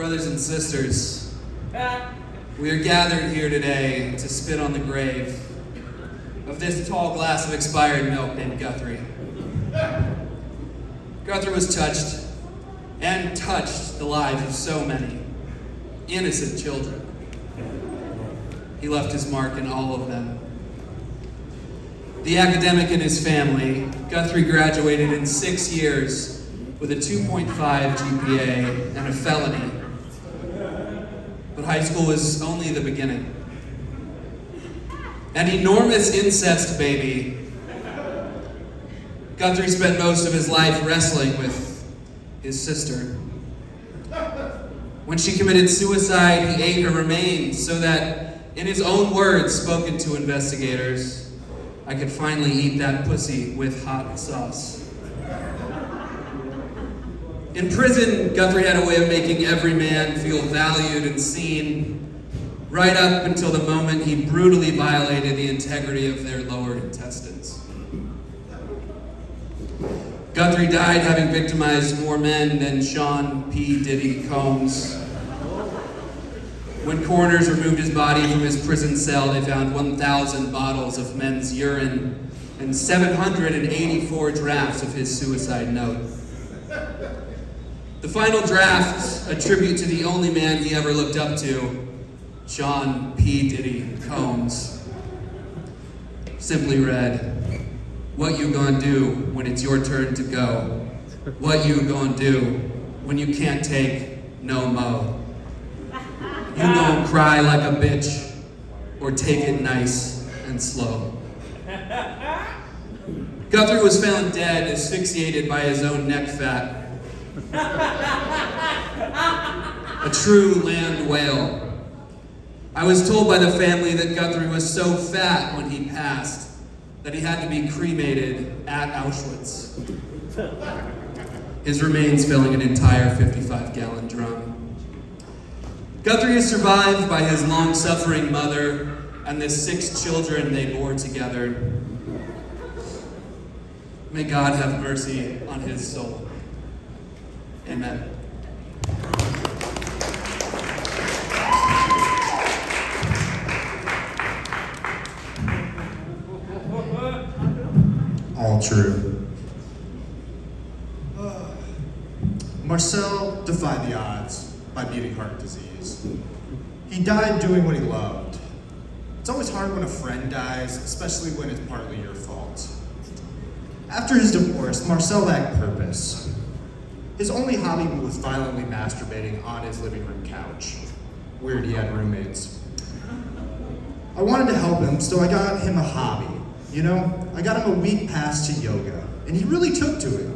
Brothers and sisters, we are gathered here today to spit on the grave of this tall glass of expired milk named Guthrie. Guthrie was touched and touched the lives of so many innocent children. He left his mark in all of them. The academic in his family, Guthrie graduated in 6 years with a 2.5 GPA and a felony. But high school was only the beginning. An enormous incest baby, Guthrie spent most of his life wrestling with his sister. When she committed suicide, he ate her remains so that, in his own words spoken to investigators, I could finally eat that pussy with hot sauce. In prison, Guthrie had a way of making every man feel valued and seen, right up until the moment he brutally violated the integrity of their lower intestines. Guthrie died having victimized more men than Sean P. Diddy Combs. When coroners removed his body from his prison cell, they found 1,000 bottles of men's urine and 784 drafts of his suicide note. The final draft, a tribute to the only man he ever looked up to, Sean P. Diddy Combs, simply read, "What you gonna do when it's your turn to go? What you gonna do when you can't take no mo? You gonna cry like a bitch or take it nice and slow." Guthrie was found dead, asphyxiated by his own neck fat. A true land whale. I was told by the family that Guthrie was so fat when he passed that he had to be cremated at Auschwitz. His remains filling an entire 55-gallon drum. Guthrie is survived by his long-suffering mother and the 6 children they bore together. May God have mercy on his soul. Amen. All true. Marcel defied the odds by beating heart disease. He died doing what he loved. It's always hard when a friend dies, especially when it's partly your fault. After his divorce, Marcel lacked purpose. His only hobby was violently masturbating on his living room couch. Weird, he had roommates. I wanted to help him, so I got him a hobby. I got him a week pass to yoga, and he really took to it.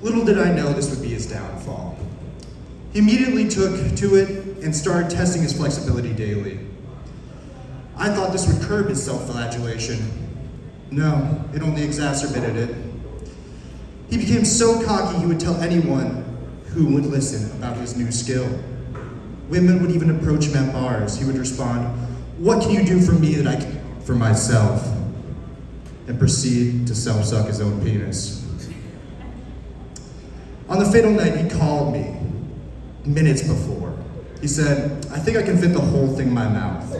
Little did I know this would be his downfall. He immediately took to it and started testing his flexibility daily. I thought this would curb his self-flagellation. No, it only exacerbated it. He became so cocky he would tell anyone who would listen about his new skill. Women would even approach him at bars. He would respond, "What can you do for me that I can for myself?" and proceed to self-suck his own penis. On the fatal night, he called me minutes before. He said, "I think I can fit the whole thing in my mouth."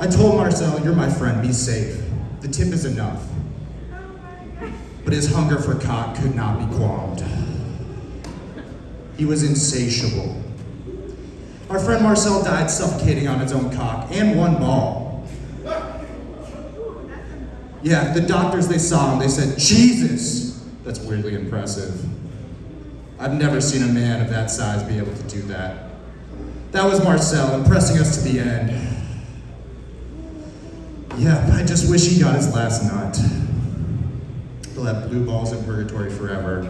I told Marcel, "You're my friend, be safe. The tip is enough." But his hunger for cock could not be qualmed. He was insatiable. Our friend Marcel died suffocating on his own cock and one ball. Yeah, the doctors, they saw him, they said, "Jesus!" That's weirdly impressive. I've never seen a man of that size be able to do that. That was Marcel, impressing us to the end. Yeah, I just wish he got his last nut. He'll have blue balls in purgatory forever.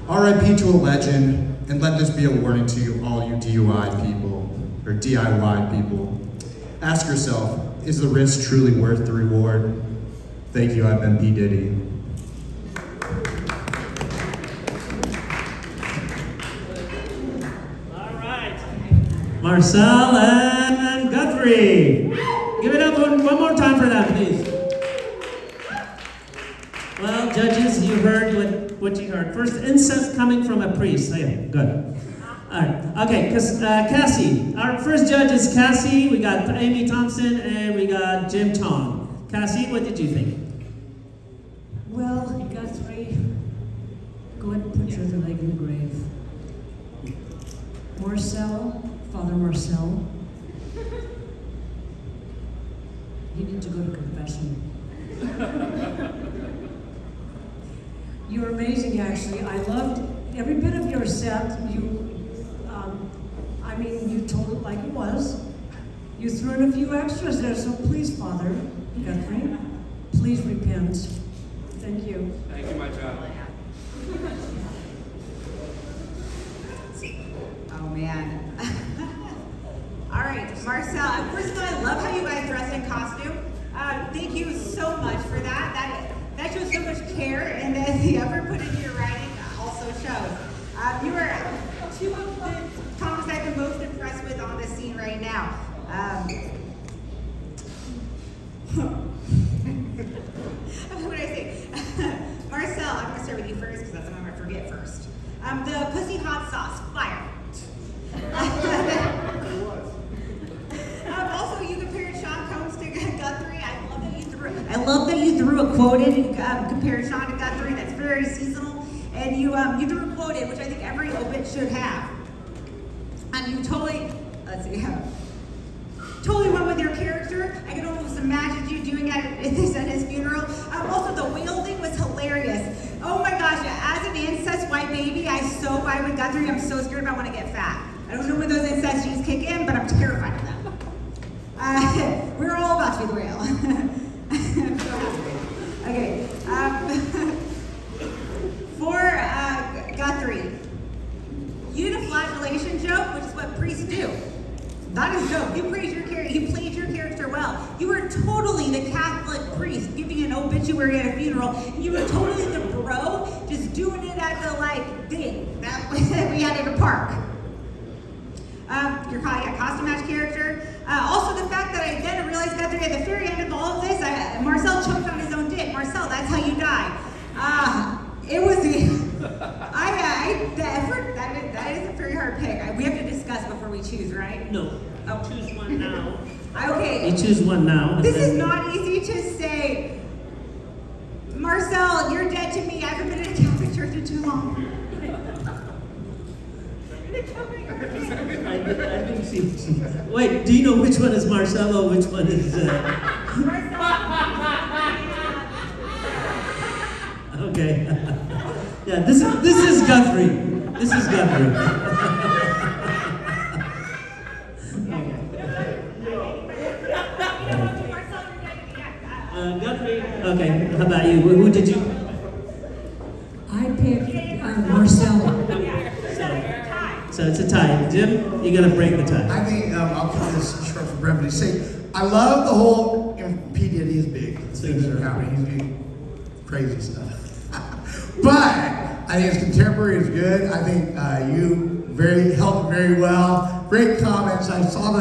R.I.P. to a legend, and let this be a warning to you, all you DUI people, or DIY people. Ask yourself, is the risk truly worth the reward? Thank you, I've been P. Diddy. All right. Marcel and Guthrie. Give it up one more time for them, please. Well, judges, you heard what what you heard. First, incest coming from a priest. Yeah, good. All right. Okay, because Cassie, our first judge is Cassie. We got Amy Thompson and we got Jim Tong. Cassie, what did you think? Well, Guthrie, go ahead and put your other leg in the grave. Marcel, Father Marcel, you need to go to confession. You're amazing, actually. I loved every bit of your set. You told it like it was. You threw in a few extras there, so please, Father Guthrie, please repent. Thank you. Thank you, my child. Oh man. All right, Marcel. First of all, I love how you guys dress in costume. Thank you so much for that. That shows so much care, and the effort put into your writing also shows. You are two of the comics I've been most impressed with on the scene right now. What did I say? Marcel, I'm gonna start with you first because that's what I'm gonna forget first. The pussy hot sauce, fire. Also, you compared Sean Combs to Guthrie. I love that you threw a quote in and compared Sean to Guthrie. That's very seasonal. And you threw a quote in, which I think every obit should have. And you totally, totally went with your character. I can almost imagine you doing this at his funeral. Also, the whale thing was hilarious. Oh my gosh, as an incest white baby, I so vibe with Guthrie. I'm so scared about when I get fat. I don't know when those incest genes kick in, but I'm terrified of them. We're all about to be the whale. I'm so happy. Okay. For Guthrie, you did a flagellation joke, which is what priests do. That is dope. You played your character well. You were totally the Catholic priest giving an obituary at a funeral. And you were totally the bro, just doing it at the thing that we had at a park. Your costume match character. Also the fact that I then realized Guthrie at the very end of all of this, Marcel choked on his own dick. Marcel, that's how you die. It was that is a very hard pick. We have to discuss before we choose, right? No. Oh. Choose one now. Okay. You choose one now. This is not easy to say. Marcel, you're dead to me. I haven't been in a Catholic church in too long. I think she. Wait, do you know which one is Marcelo? Which one is? Okay. Yeah, this is Guthrie. This is Guthrie. Guthrie. Okay. How about you? Who did you? I picked Marcel. So it's a tie. Jim, you gotta break the tie. I think I'll keep this short for brevity. I love the whole PDD is big. Things that are happening. He's doing crazy stuff. But I think his contemporary is good. I think you held it very well. Great comments. I saw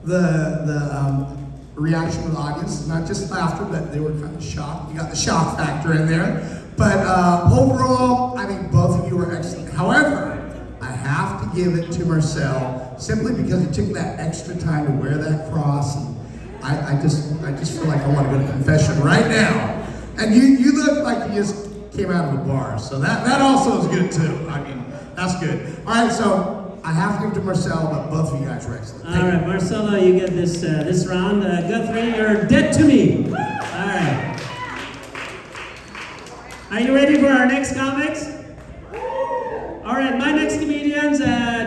the reaction of the audience. Not just laughter, but they were kind of shocked. You got the shock factor in there. But overall, I think both of you were excellent. However, I have to give it to Marcel simply because he took that extra time to wear that cross. And I just feel like I want to go to confession right now. And you look like you just came out of a bar, so that also is good too. I mean, that's good. All right, so I have to give it to Marcel, but both of you guys were excellent. All right, Marcelo, you get this round. Guthrie, you're dead to me. All right. Are you ready for our next comics? All right, my next comedians,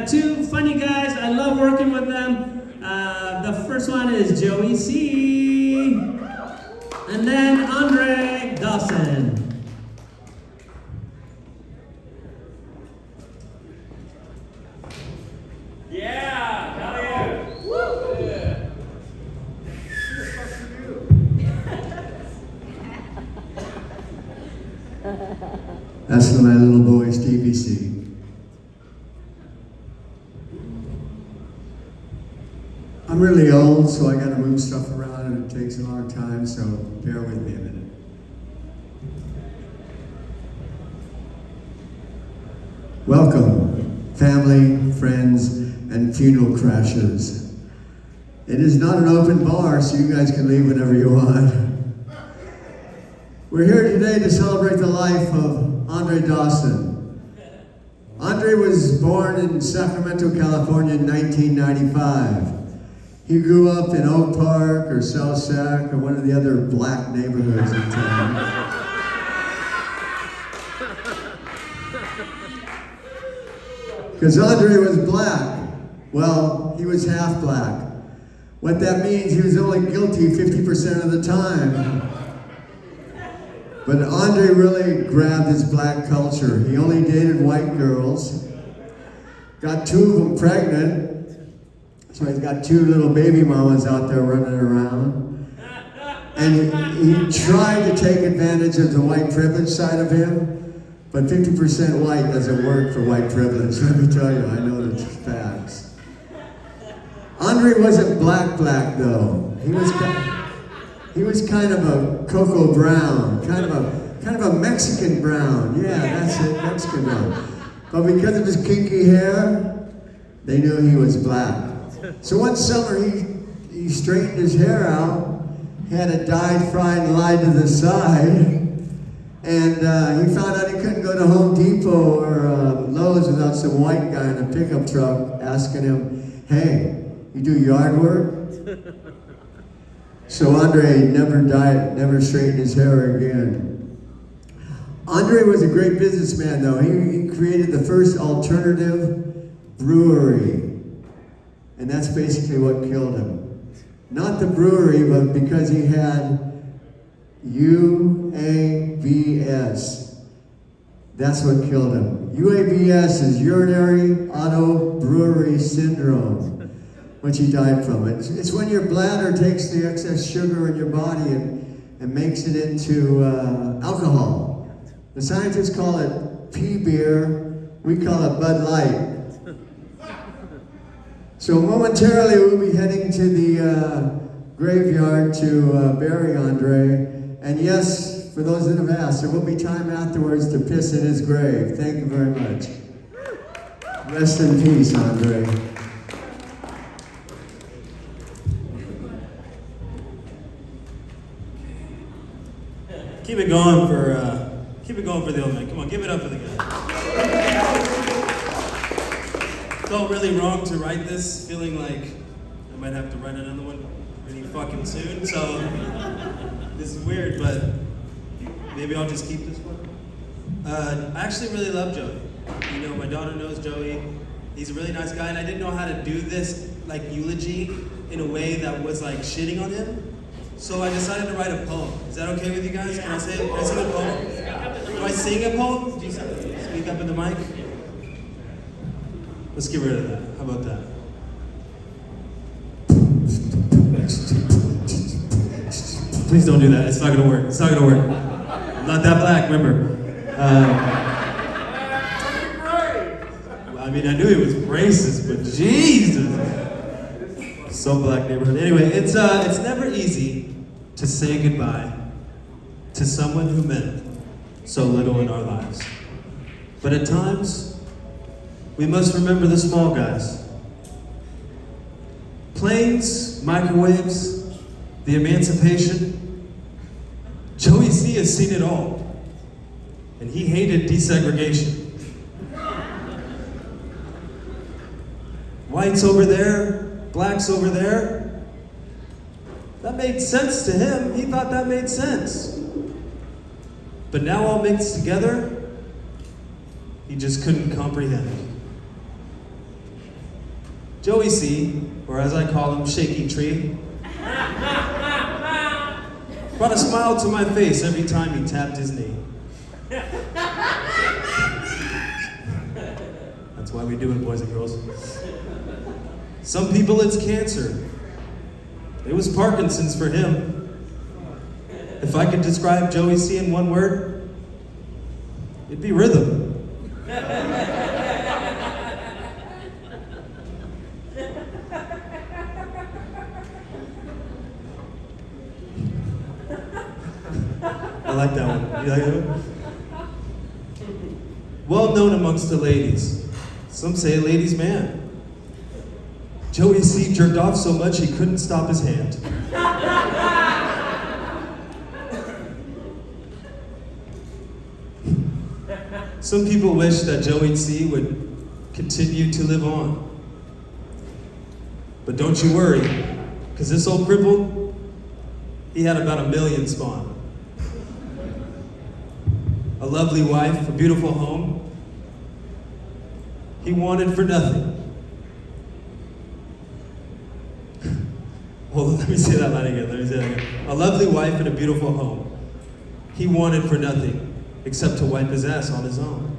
two funny guys. I love working with them. The first one is Joey C. And then Andre Dawson. Yeah, hell yeah. Woo! Yeah. That's my little boy, Stevie C. I'm really old, so I gotta move stuff around and it takes a long time, so bear with me a minute. Welcome, family, friends, and funeral crashers. It is not an open bar, so you guys can leave whenever you want. We're here today to celebrate the life of Andre Dawson. Andre was born in Sacramento, California in 1995. He grew up in Oak Park or South Sac or one of the other black neighborhoods in town. Because Andre was black. Well, he was half black. What that means, he was only guilty 50% of the time. But Andre really grabbed his black culture. He only dated white girls, got 2 of them pregnant, so he's got 2 little baby mamas out there running around. And he tried to take advantage of the white privilege side of him, but 50% white doesn't work for white privilege, let me tell you, I know the facts. Andre wasn't black though. He was kind of a cocoa brown, kind of a Mexican brown. Yeah, that's it, Mexican brown. But because of his kinky hair, they knew he was black. So one summer he straightened his hair out, he had it dyed, fried, and lied to the side. And he found out he couldn't go to Home Depot or Lowe's without some white guy in a pickup truck asking him, hey, you do yard work? So Andre never straightened his hair again. Andre was a great businessman though. He created the first alternative brewery. And that's basically what killed him. Not the brewery, but because he had UABS. That's what killed him. UABS is urinary auto brewery syndrome, which he died from. It's when your bladder takes the excess sugar in your body and makes it into alcohol. The scientists call it pea beer, we call it Bud Light. So momentarily we'll be heading to the graveyard to bury Andre. And yes, for those that have asked, there will be time afterwards to piss in his grave. Thank you very much. Rest in peace, Andre. Keep it going for the old man. Come on, give it up for the guy. Felt really wrong to write this, feeling like I might have to write another one pretty fucking soon. So this is weird, but maybe I'll just keep this one. I actually really love Joey. You know, my daughter knows Joey. He's a really nice guy, and I didn't know how to do this like eulogy in a way that was like shitting on him. So I decided to write a poem. Is that okay with you guys? Can I sing a poem? Do I sing a poem? Do you speak up in the mic? Let's get rid of that. How about that? Please don't do that. It's not gonna work. It's not gonna work. I'm not that black, remember. I mean, I knew he was racist, but Jesus. So black neighborhood. Anyway, it's never easy to say goodbye to someone who meant so little in our lives. But at times, we must remember the small guys. Planes, microwaves, the emancipation. Joey C has seen it all. And he hated desegregation. Whites over there, blacks over there. That made sense to him. He thought that made sense. But now all mixed together, he just couldn't comprehend. Joey C, or as I call him, Shaky Tree, brought a smile to my face every time he tapped his knee. That's why we do it, boys and girls. Some people it's cancer. It was Parkinson's for him. If I could describe Joey C in one word, it'd be rhythm. I like that one. You like that one? well known amongst the ladies. Some say a ladies' man. Joey C jerked off so much he couldn't stop his hand. Some people wish that Joey C would continue to live on. But don't you worry, because this old cripple, he had about 1 million spawn. A lovely wife, a beautiful home. He wanted for nothing. Hold on, let me say that line again. A lovely wife and a beautiful home. He wanted for nothing except to wipe his ass on his own.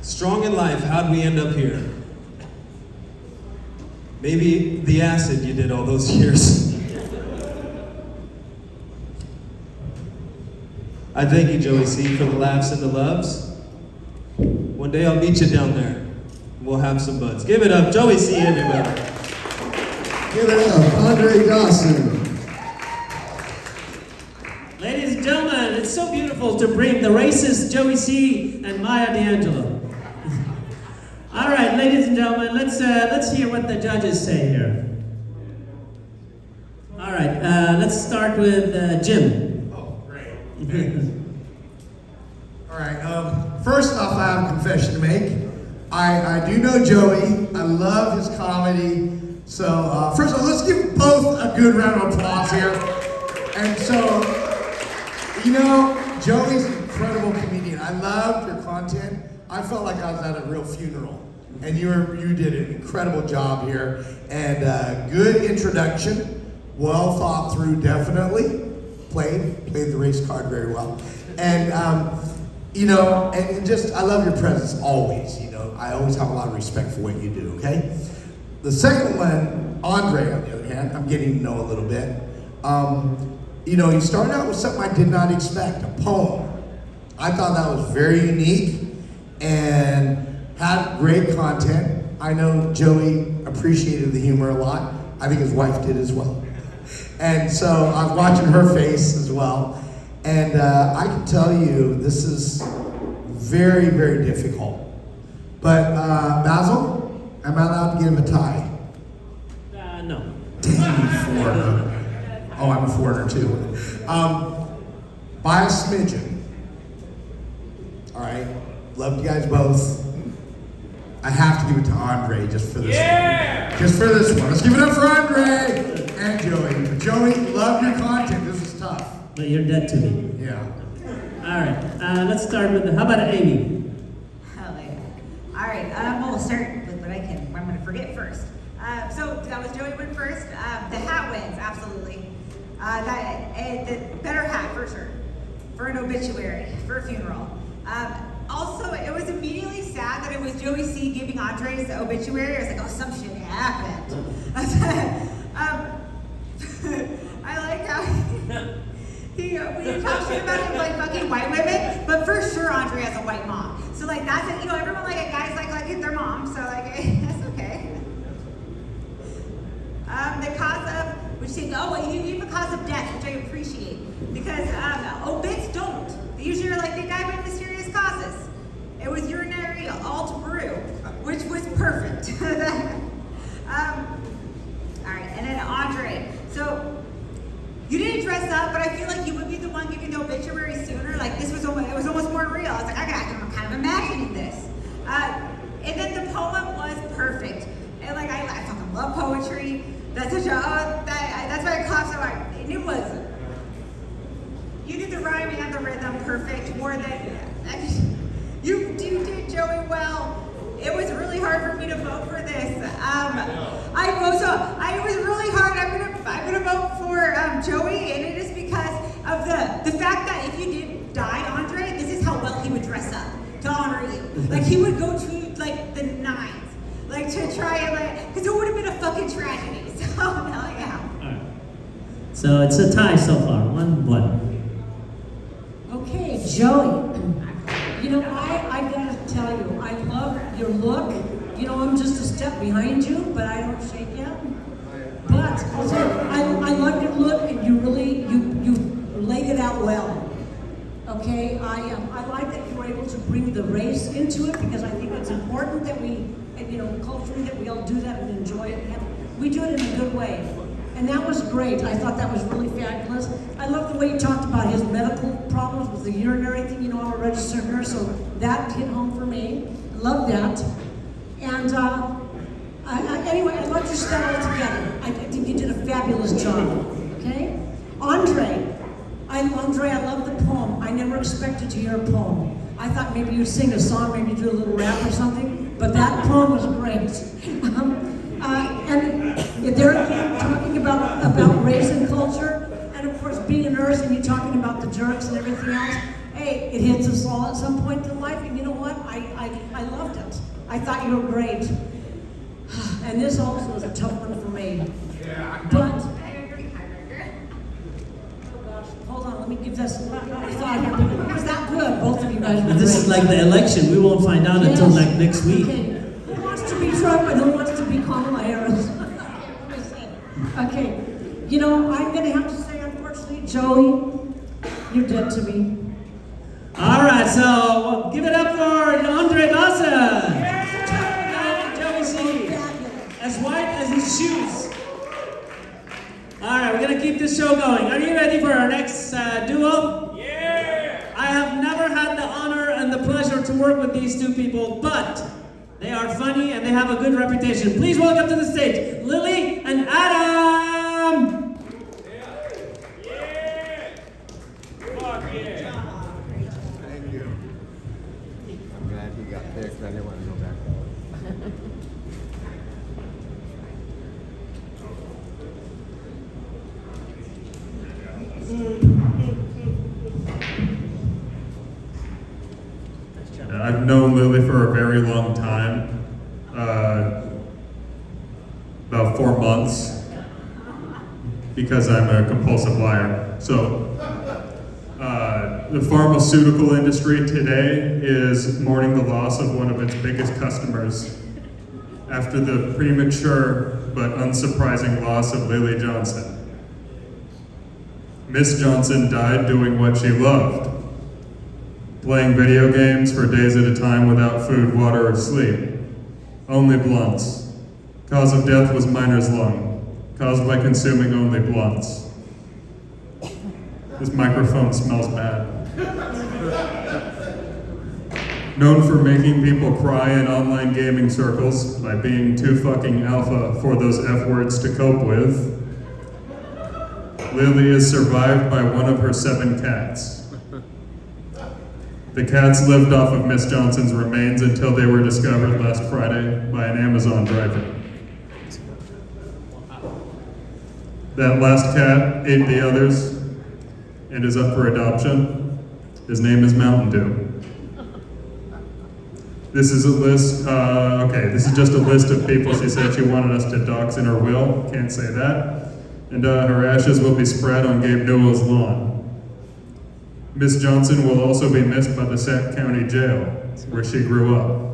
Strong in life, how'd we end up here? Maybe the acid you did all those years. I thank you, Joey C, for the laughs and the loves. One day I'll meet you down there. We'll have some buds. Give it up, Joey C, everybody. Give it up, Andre Dawson. Ladies and gentlemen, it's so beautiful to bring the racist Joey C and Maya D'Angelo. All right, ladies and gentlemen, let's hear what the judges say here. All right, let's start with Jim. Oh, great. All right, first off, I have a confession to make. I do know Joey. I love his comedy. So, first of all, let's give both a good round of applause here. And so, you know, Joey's an incredible comedian. I loved your content. I felt like I was at a real funeral. And you did an incredible job here. And good introduction. Well thought through, definitely. Played the race card very well. And, you know, and just, I love your presence always, you know. I always have a lot of respect for what you do, okay? The second one, Andre, on the other hand, I'm getting to know a little bit. You know, you started out with something I did not expect, a poem. I thought that was very unique and had great content. I know Joey appreciated the humor a lot. I think his wife did as well. And so I was watching her face as well. And I can tell you, this is very, very difficult. But Bassil, am I allowed to give him a tie? No. Damn you, foreigner. Oh, I'm a foreigner too. By a smidgen. All right, love you guys both. I have to give it to Andre just for this one. Just for this one. Let's give it up for Andre and Joey. Joey, love your content. This is tough. But you're dead to me. Yeah. All right, let's start with, how about Amy? Hell yeah. All right, we'll start with what I'm going to forget first. So that was Joey went first. The hat wins, absolutely. The better hat, for sure. For an obituary, for a funeral. Also, it was immediately sad that it was Joey C giving Andre's obituary. I was like, oh, some shit happened. I like how we talk shit about him like fucking white women, but for sure Andre has a white mom. So like that's it, you know, everyone like guys like their mom, so like that's okay. The cause of which you even cause of death, which I appreciate. Because obits don't. They usually are like they died by mysterious causes. It was urinary alt brew, which was perfect. Alright, and then Andre. So you didn't dress up, but I feel like you would be the one giving the obituary sooner. Like it was almost more real. I was like, I'm kind of imagining this. And then the poem was perfect. And like I fucking love poetry. That's such a that's why I clapped so hard. And it was you did the rhyme and the rhythm perfect. More than you did Joey well. It was really hard for me to vote for this. I was really hard. I'm gonna vote for Joey, and it is because of the fact that if you did die, Andre, this is how well he would dress up to honor you. Like he would go to like the nines, like to try and because it would have been a fucking tragedy. So hell yeah. All right. So it's a tie so far, 1-1. Okay, Joey. You know, I gotta tell you, I love your look. You know, I'm just a step behind you, but I don't shake yet. But also, I love your look, and you really, you laid it out well. Okay, I like that you were able to bring the race into it because I think it's important that we, culturally that we all do that and enjoy it. We do it in a good way. And that was great. I thought that was really fabulous. I love the way you talked about his medical problems with the urinary thing. I'm a registered nurse, so that hit home for me. I love that. And anyway, I loved your set all together. I think you did a fabulous job. Okay? Andre, I love the poem. I never expected to hear a poem. I thought maybe you'd sing a song, maybe do a little rap or something, but that poem was great. And there again, talking about race and culture, and of course being a nurse and you talking about the jerks and everything else. Hey, it hits us all at some point in life, and you know what? I loved it. I thought you were great. And this also was a tough one for me. But hold on, let me give this thought here. It was that good, both of you guys were This great. is like the election. We won't find out until like next week. Okay. Who wants to be Trump and who wants to be Kamala Harris? Okay. I'm going to have to say, unfortunately, Joey, you're dead to me. All right, so give it up for Andre Dawson. Joey C. As white as his shoes. All right, we're going to keep this show going. Are you ready for our next duo? Yeah! I have never had the honor and the pleasure to work with these two people, but they are funny and they have a good reputation. Please welcome to the stage, Lily and Adam! Thank you. I'm glad he got picked. I didn't want to go back. I've known Lily for a very long time, about 4 months, because I'm a compulsive liar. So, the pharmaceutical industry today is mourning the loss of one of its biggest customers after the premature but unsurprising loss of Lily Johnson. Miss Johnson died doing what she loved, playing video games for days at a time without food, water, or sleep. Only blunts. Cause of death was miner's lung, caused by consuming only blunts. This microphone smells bad. Known for making people cry in online gaming circles by being too fucking alpha for those F words to cope with, Lily is survived by one of her 7 cats. The cats lived off of Miss Johnson's remains until they were discovered last Friday by an Amazon driver. That last cat ate the others and is up for adoption. His name is Mountain Dew. This is a list, this is just a list of people she said she wanted us to dox in her will. Can't say that. And her ashes will be spread on Gabe Newell's lawn. Miss Johnson will also be missed by the Sac County Jail, where she grew up.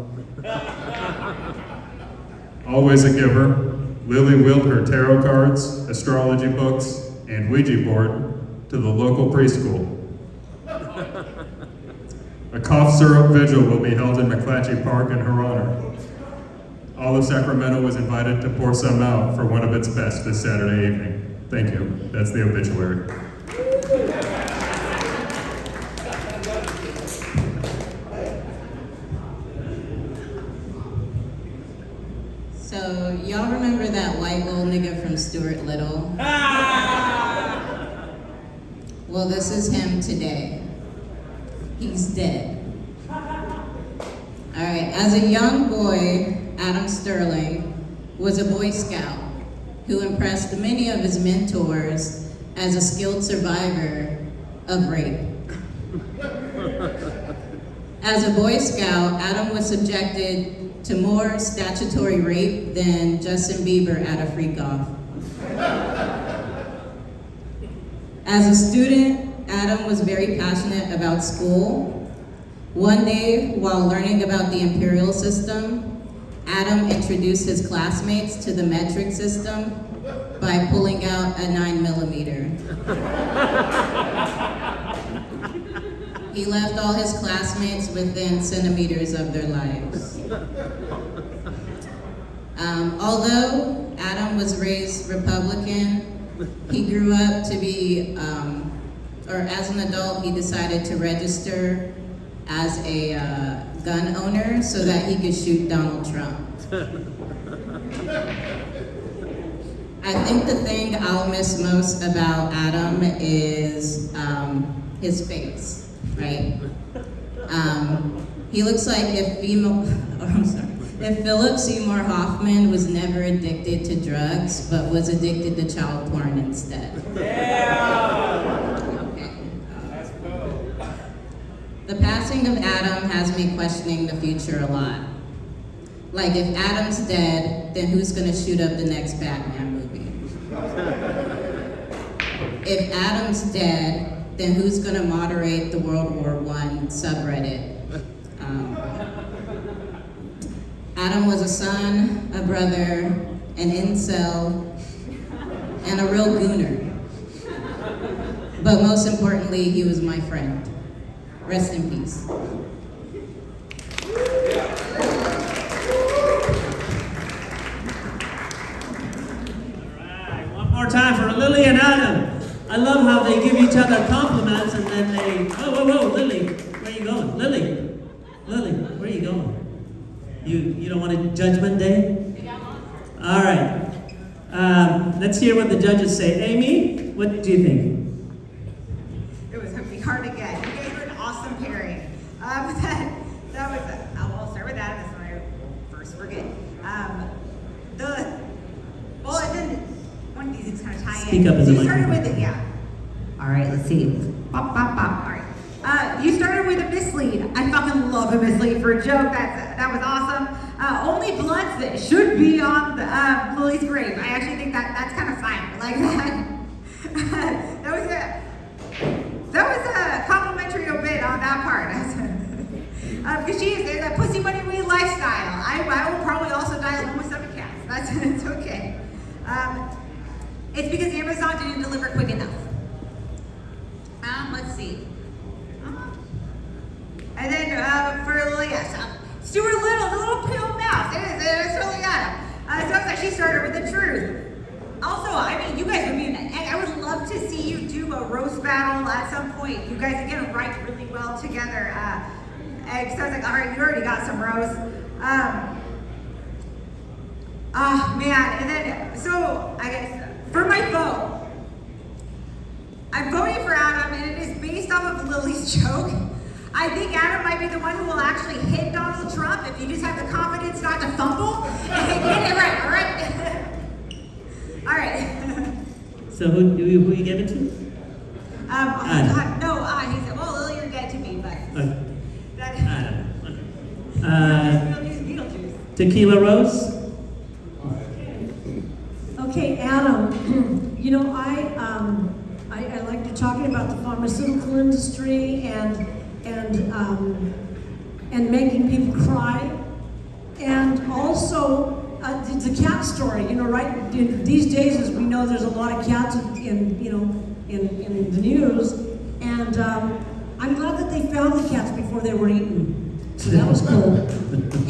Always a giver, Lily willed her tarot cards, astrology books, and Ouija board to the local preschool. A cough syrup vigil will be held in McClatchy Park in her honor. All of Sacramento was invited to pour some out for one of its best this Saturday evening. Thank you. That's the obituary. So, y'all remember that white little nigga from Stuart Little? Well, this is him today. He's dead. All right, as a young boy, Adam Sterling was a Boy Scout who impressed many of his mentors as a skilled survivor of rape. As a Boy Scout, Adam was subjected to more statutory rape than Justin Bieber at a freak off. As a student, Adam was very passionate about school. One day, while learning about the imperial system, Adam introduced his classmates to the metric system by pulling out a 9mm. He left all his classmates within centimeters of their lives. Although Adam was raised Republican, he grew up to be, or as an adult, he decided to register as a gun owner so that he could shoot Donald Trump. I think the thing I'll miss most about Adam is his face, right? He looks like if Philip Seymour Hoffman was never addicted to drugs, but was addicted to child porn instead. Okay. The passing of Adam has me questioning the future a lot. Like, if Adam's dead, then who's gonna shoot up the next Batman movie? If Adam's dead, then who's gonna moderate the World War I subreddit? Adam was a son, a brother, an incel, and a real gooner. But most importantly, he was my friend. Rest in peace. One more time for Lily and Adam. I love how they give each other compliments and then they, whoa, Lily, where you going? Lily, where you going? You don't want a judgment day? All right. Let's hear what the judges say. Amy, what do you think? It was going to be hard to get. You guys were an awesome pairing. That was, I'll start with that. That's what I first forget. And then one of these things kind of tie in. Speak up as a You started microphone. with it, yeah. All right, let's see. Bop, bop, bop. All right. You started with a mislead. I fucking love a mislead for a joke. That was awesome. Only blunts that should be on Lily's grave. I actually think that's kind of fine. I like that. That was a complimentary bit on that part. Because she is a pussy money weed lifestyle. I will probably also die alone with 7 cats. It's okay. It's because Amazon didn't deliver quick enough. Let's see. And then for Lily, yes, Stuart Little, the little pale mouse. It's totally Adam. Sounds like she started with the truth. Also, I mean, you guys would be I would love to see you do a roast battle at some point. You guys, again, write really well together. So I was like, all right, you already got some roast. Man, and then, so I guess, for my vote, I'm voting for Adam, and it is based off of Lily's joke. I think Adam might be the one who will actually hit Donald Trump if you just have the confidence not to fumble and get it right, all right? All right. So who you give it to? God, no, he said, well, Lily, you're dead to me, but Adam. Beetlejuice. Tequila Rose? Okay, Adam, you know, I like to talking about the pharmaceutical industry and making people cry, and also the cat story. You know, right? These days, as we know, there's a lot of cats in the news, and I'm glad that they found the cats before they were eaten. So that was cool.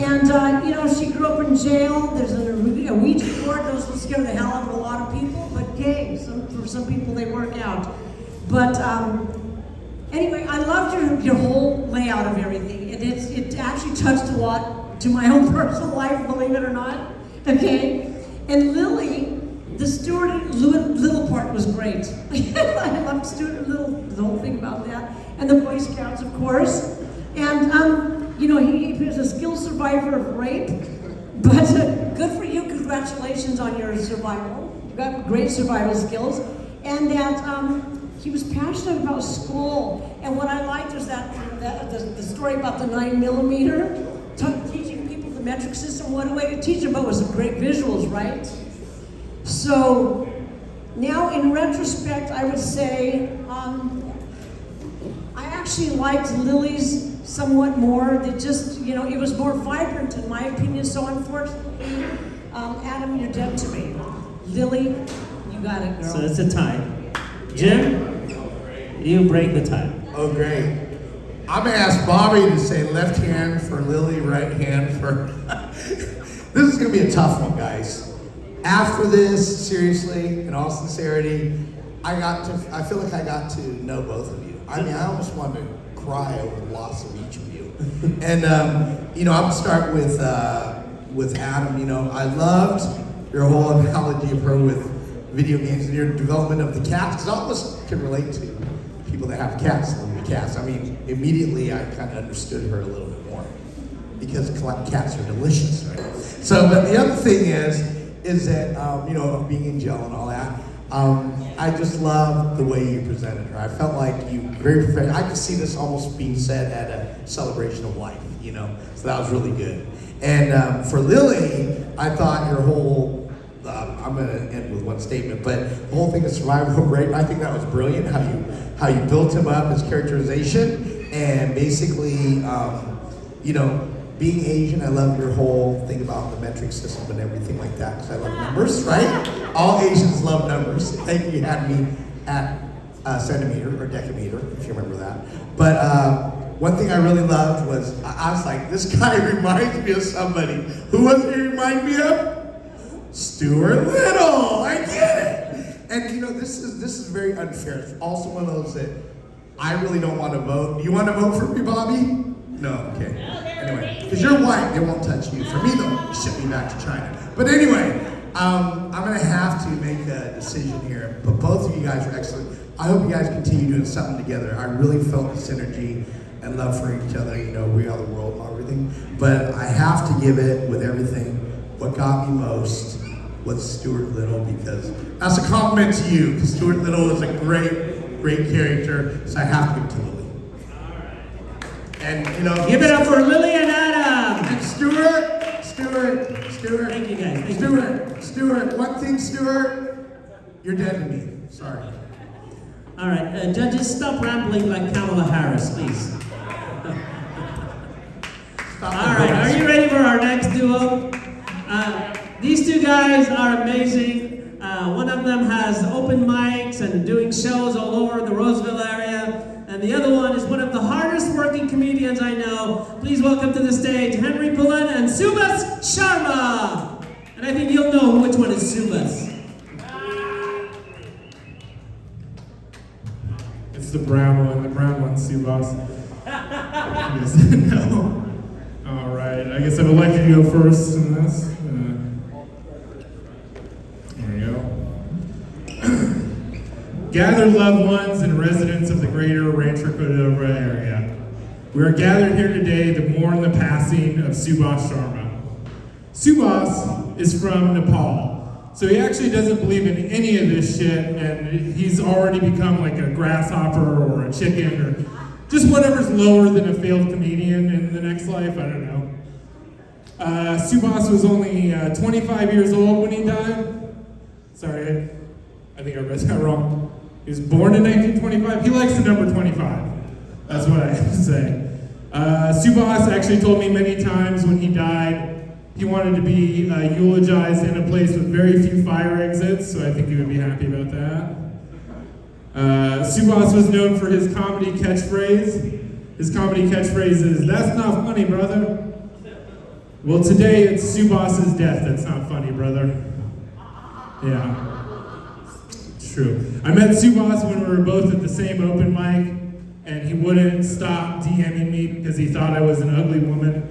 And you know, she grew up in jail. There's a Ouija board. Those will scare the hell out of a lot of people. But hey, for some people they work out. But anyway, I loved your whole layout of everything. It actually touched a lot to my own personal life, believe it or not. Okay, and Lily, the Stuart Little part was great. I loved Stuart Little, the whole thing about that, and the Boy Scouts, of course. And you know, he was a skilled survivor of rape. But good for you. Congratulations on your survival. You got great survival skills, and that. He was passionate about school, and what I liked was the story about the 9mm, teaching people the metric system. What a way to teach them, but with some great visuals, right? So now, in retrospect, I would say I actually liked Lily's somewhat more. That just, you know, it was more vibrant in my opinion. So unfortunately, Adam, you're dead to me. Lily, you got it, girl. So it's a tie. Jim, you break the tie. Oh, great. I'm gonna ask Bobby to say left hand for Lily, right hand for. This is gonna be a tough one, guys. After this, seriously, in all sincerity, I feel like I got to know both of you. I mean, I almost wanted to cry over the loss of each of you. And I'm gonna start with Adam. I loved your whole analogy of her with video games and your development of the cats, because I almost can relate to people that have cats and the cats. I mean, immediately I kind of understood her a little bit more because cats are delicious, right? So, but the other thing is that being in jail and all that. I just love the way you presented her. I felt like you very professional. I could see this almost being said at a celebration of life, So that was really good. And for Lily, I thought your whole I'm going to end with one statement, but the whole thing of survival rate, I think that was brilliant. How you built him up, his characterization, and basically, being Asian. I love your whole thing about the metric system and everything like that, because I love numbers, right? All Asians love numbers. I think you had me at centimeter or decameter, if you remember that. But one thing I really loved was I was like, this guy reminds me of somebody. Who was he remind me of? Stuart Little. I get it. And this is very unfair. It's also one of those that I really don't want to vote. Do you want to vote for me, Bobby? No. Okay. Anyway, because you're white, they won't touch you. For me, they'll ship me back to China. But anyway, I'm gonna have to make a decision here. But both of you guys are excellent. I hope you guys continue doing something together. I really felt the synergy and love for each other. We are the world and everything. But I have to give it with everything. What got me most was Stuart Little, because that's a compliment to you, because Stuart Little is a great character, so I have to give it to Lily. And give it up for Lily and Adam. And Stuart. Thank you guys. Stuart. One thing, Stuart, you're dead to me. Sorry. All right, judges, stop rambling like Kamala Harris, please. All right, are you ready for our next duo? These two guys are amazing. One of them has open mics and doing shows all over the Roseville area. And the other one is one of the hardest working comedians I know. Please welcome to the stage Henry Pullen and Subhas Sharma. And I think you'll know which one is Subhas. It's the brown one's Subhas. No. All right, I guess I would like to go first in this. There we go. Gathered loved ones and residents of the greater Rancho Cordova area. We are gathered here today to mourn the passing of Subhas Sharma. Subhas is from Nepal, so he actually doesn't believe in any of this shit, and he's already become like a grasshopper or a chicken or just whatever's lower than a failed comedian in the next life, I don't know. Subhas was only 25 years old when he died. Sorry, I think I read that wrong. He was born in 1925. He likes the number 25. That's what I have to say. Subhas actually told me many times when he died, he wanted to be eulogized in a place with very few fire exits, so I think he would be happy about that. Subhas was known for his comedy catchphrase. His comedy catchphrase is, "That's not funny, brother." Well, today it's Subhas's death that's not funny, brother. Yeah. True. I met Subhas when we were both at the same open mic, and he wouldn't stop DMing me because he thought I was an ugly woman.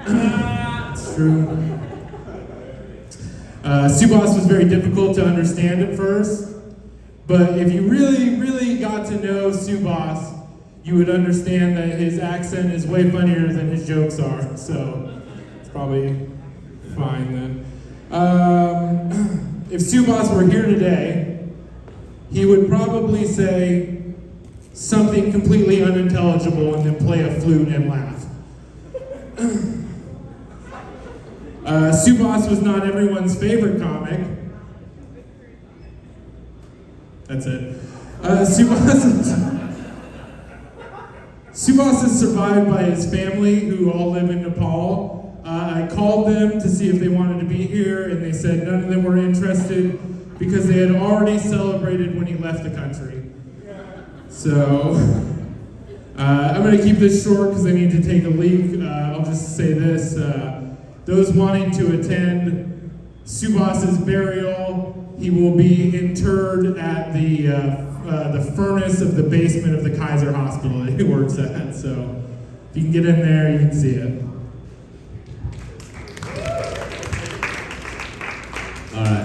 It's true. Subhas was very difficult to understand at first, but if you really got to know Subhas, you would understand that his accent is way funnier than his jokes are, so it's probably fine then. If Subhas were here today, he would probably say something completely unintelligible and then play a flute and laugh. Subhas was not everyone's favorite comic. That's it. Subhas is survived by his family, who all live in Nepal. I called them to see if they wanted to be here, and they said none of them were interested because they had already celebrated when he left the country. So, I'm going to keep this short because I need to take a leak. I'll just say this. Those wanting to attend Subas's burial, he will be interred at the furnace of the basement of the Kaiser Hospital that he works at. So if you can get in there, you can see it. All right.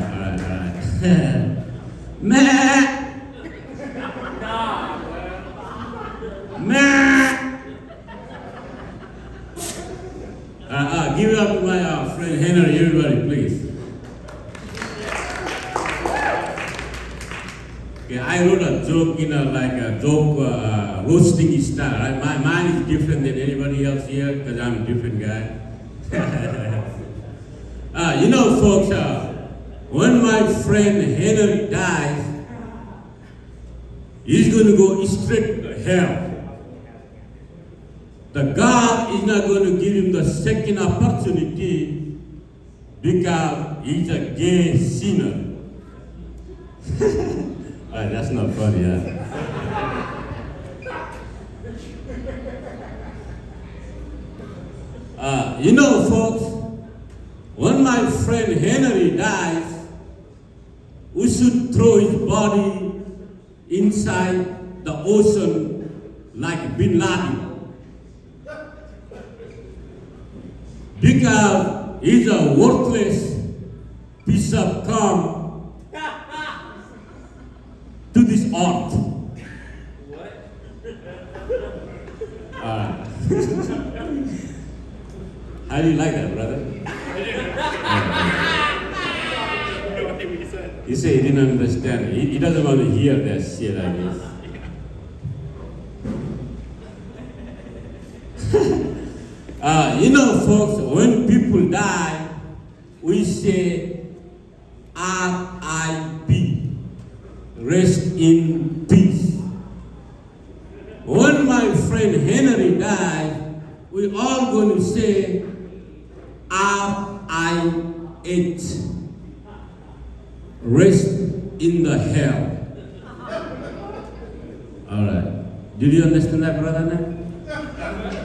Meh! Give it up to my friend Henry, everybody, please. Okay, I wrote a joke, like a joke roasting style. Right? Mine is different than anybody else here because I'm a different guy. Folks, when my friend Henry dies, he's going to go straight to hell. The God is not going to give him the second opportunity because he's a gay sinner. That's not funny, folks, when my friend Henry dies, we should throw his body inside the ocean like Bin Laden. Because he's a worthless piece of cum to this earth. What? How do you like that, brother? He said he didn't understand. He doesn't want to hear that shit, I guess. Folks, when people die, we say R.I.P. Rest in peace. When my friend Henry died, we all going to say R.I.H. Rest in the hell. All right. Did you understand that, brother? Now?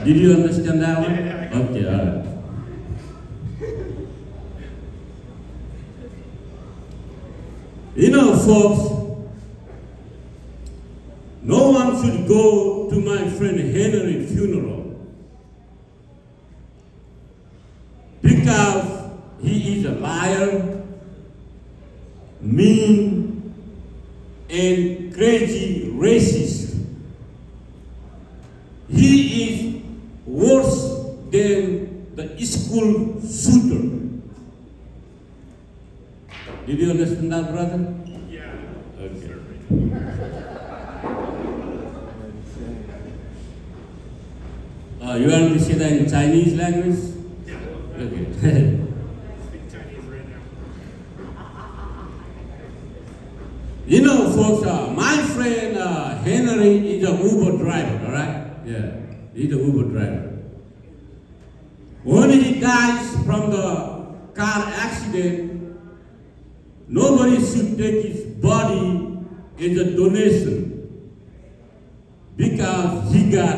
Did you understand that one? Okay, all right. Folks, no one should go to my friend Henry's funeral because he is a liar, mean, and crazy racist. He is worse than the school shooter. Did you understand that, brother? Yeah. Okay. You want me to say that in Chinese language? Yeah. Okay. Speak Chinese right now. Folks, my friend Henry is a Uber driver, all right? Yeah, he's a Uber driver. When he dies from the car accident, nobody should take his body as a donation because he got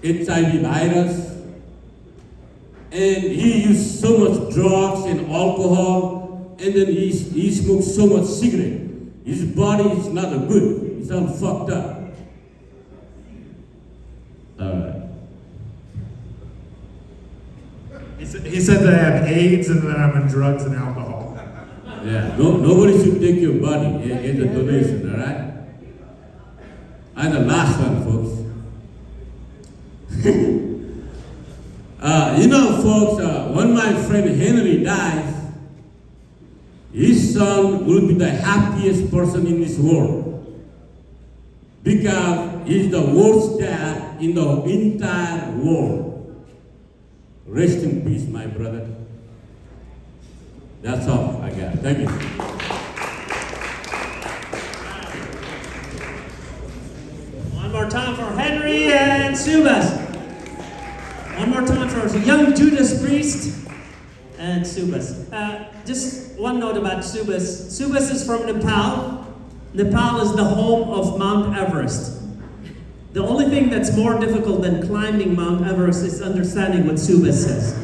HIV virus and he used so much drugs and alcohol and then he smoked so much cigarette. His body is not good. It's all fucked up. All right. He said that I have AIDS and that I'm on drugs and alcohol. Yeah, nobody should take your body as a donation, all right? And the last one, folks. Folks, when my friend Henry dies, his son will be the happiest person in this world because he's the worst dad in the entire world. Rest in peace, my brother. That's all I got. Thank you. One more time for Henry and Subas. One more time for young Judas Priest and Subas. Just one note about Subas. Subas is from Nepal. Nepal is the home of Mount Everest. The only thing that's more difficult than climbing Mount Everest is understanding what Subas says.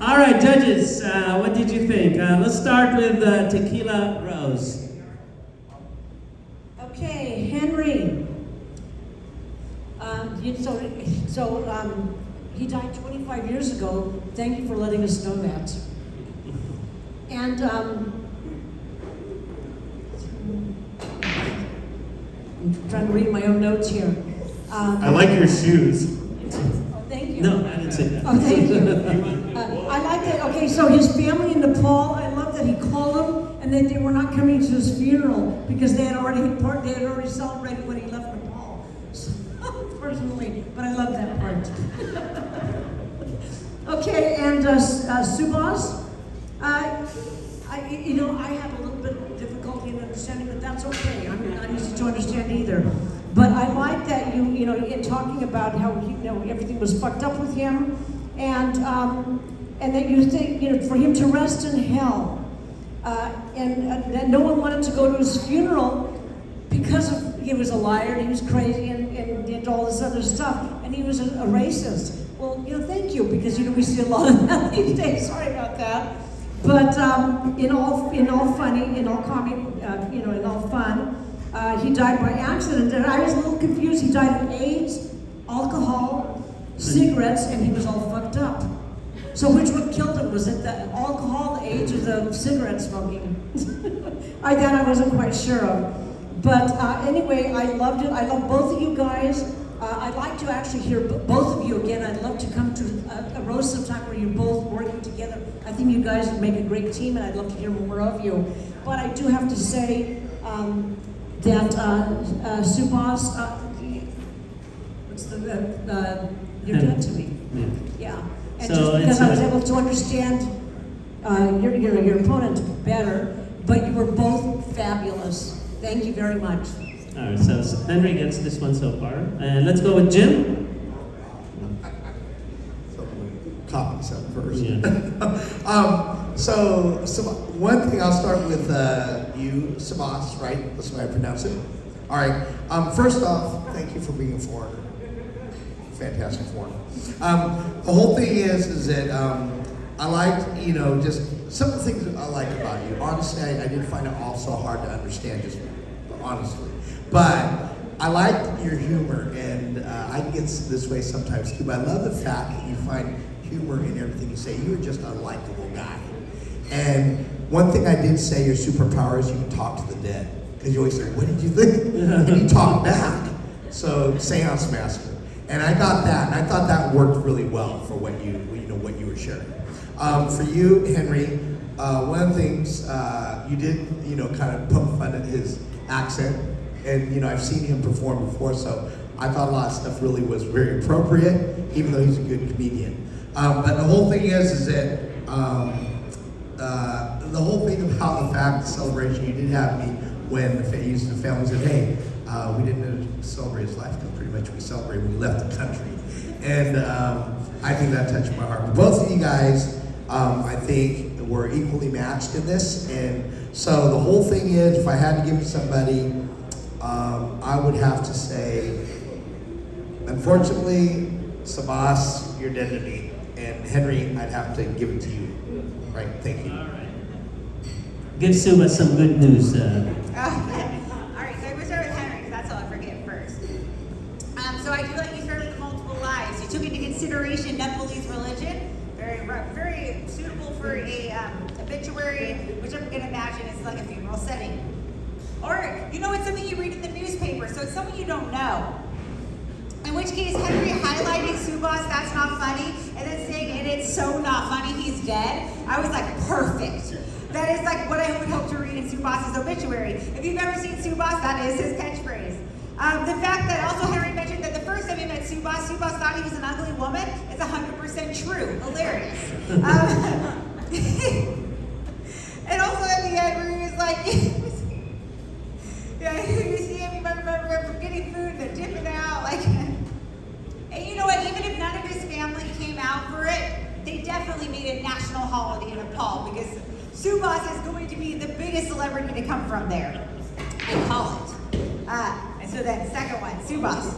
All right, judges, what did you think? Let's start with Tequila Rose. Okay, Henry. He died 25 years ago. Thank you for letting us know that. And I'm trying to read my own notes here. I like your shoes. Oh, thank you. No, I didn't say that. Oh, thank you. I like that. Okay, so his family in Nepal, I love that he called them and that they were not coming to his funeral because they had already celebrated when he left Nepal. So, personally, but I love that part. Okay, and Subhas, I have a little bit of difficulty in understanding, but that's okay. I'm not easy to understand either. But I like that you know, in talking about how everything was fucked up with him, and that you think, for him to rest in hell, and that no one wanted to go to his funeral because he was a liar, and he was crazy, and did all this other stuff, and he was a racist. Well, thank you, because we see a lot of that these days. Sorry about that. But in all funny, in all comic, in all fun, he died by accident. And I was a little confused. He died of AIDS, alcohol, cigarettes, and he was all fucked up. So which one killed him? Was it the alcohol, the AIDS, or the cigarette smoking? That I wasn't quite sure of. But anyway, I loved it. I love both of you guys. I'd like to actually hear both of you again. I'd love to come to a roast sometime where you're both working together. I think you guys would make a great team, and I'd love to hear more of you. But I do have to say that Subhas, you're dead to me. Yeah. And So just because it's, I was able to understand your opponent better, but you were both fabulous. Thank you very much. All right, so Henry gets this one so far. And let's go with Jim. Copy some first. Yeah. So one thing, I'll start with you, Sabas, right? That's the way I pronounce it. All right. First off, thank you for being a foreigner. Fantastic foreigner. The whole thing is that I liked, just some of the things that I like about you. Honestly, I did find it also hard to understand, just honestly. But I like your humor, and I get this way sometimes too, but I love the fact that you find humor in everything you say. You're just a likable guy. And one thing I did say, your superpower is you can talk to the dead. Because you always say, what did you think? And you talk back. So, seance master. And I got that, and I thought that worked really well for what you were sharing. For you, Henry, one of the things you did, kind of poke fun at his accent. And I've seen him perform before, so I thought a lot of stuff really was very appropriate, even though he's a good comedian. But the whole thing is that the whole thing about the fact the celebration, you did have me when the family said, hey, we didn't celebrate his life, because pretty much we celebrated when we left the country. And I think that touched my heart. But both of you guys, I think, were equally matched in this. And so the whole thing is, if I had to give it to somebody, I would have to say, unfortunately, Sabas, you're dead to me. And Henry, I'd have to give it to you. Right, thank you. All right. Give Subhas some good news. All right, so I'm going to start with Henry, because that's all I forget first. So I do like you started with multiple lies. You took into consideration Nepalese religion, very suitable for a obituary, which I'm going to imagine is like a funeral setting. Or, it's something you read in the newspaper, so it's something you don't know. In which case, Henry highlighting Subhas, that's not funny, and then saying, and it's so not funny, he's dead. I was like, perfect. That is like what I would hope to read in Subhas's obituary. If you've ever seen Subhas, that is his catchphrase. The fact that also Henry mentioned that the first time he met Subhas thought he was an ugly woman, is 100% true. Hilarious. And also at the end where he was like, you see him, you remember getting food, they're dipping out, and you know what, even if none of his family came out for it, they definitely made it national holiday in Nepal, because Subhas is going to be the biggest celebrity to come from there. I call it. And So then, second one, Subas.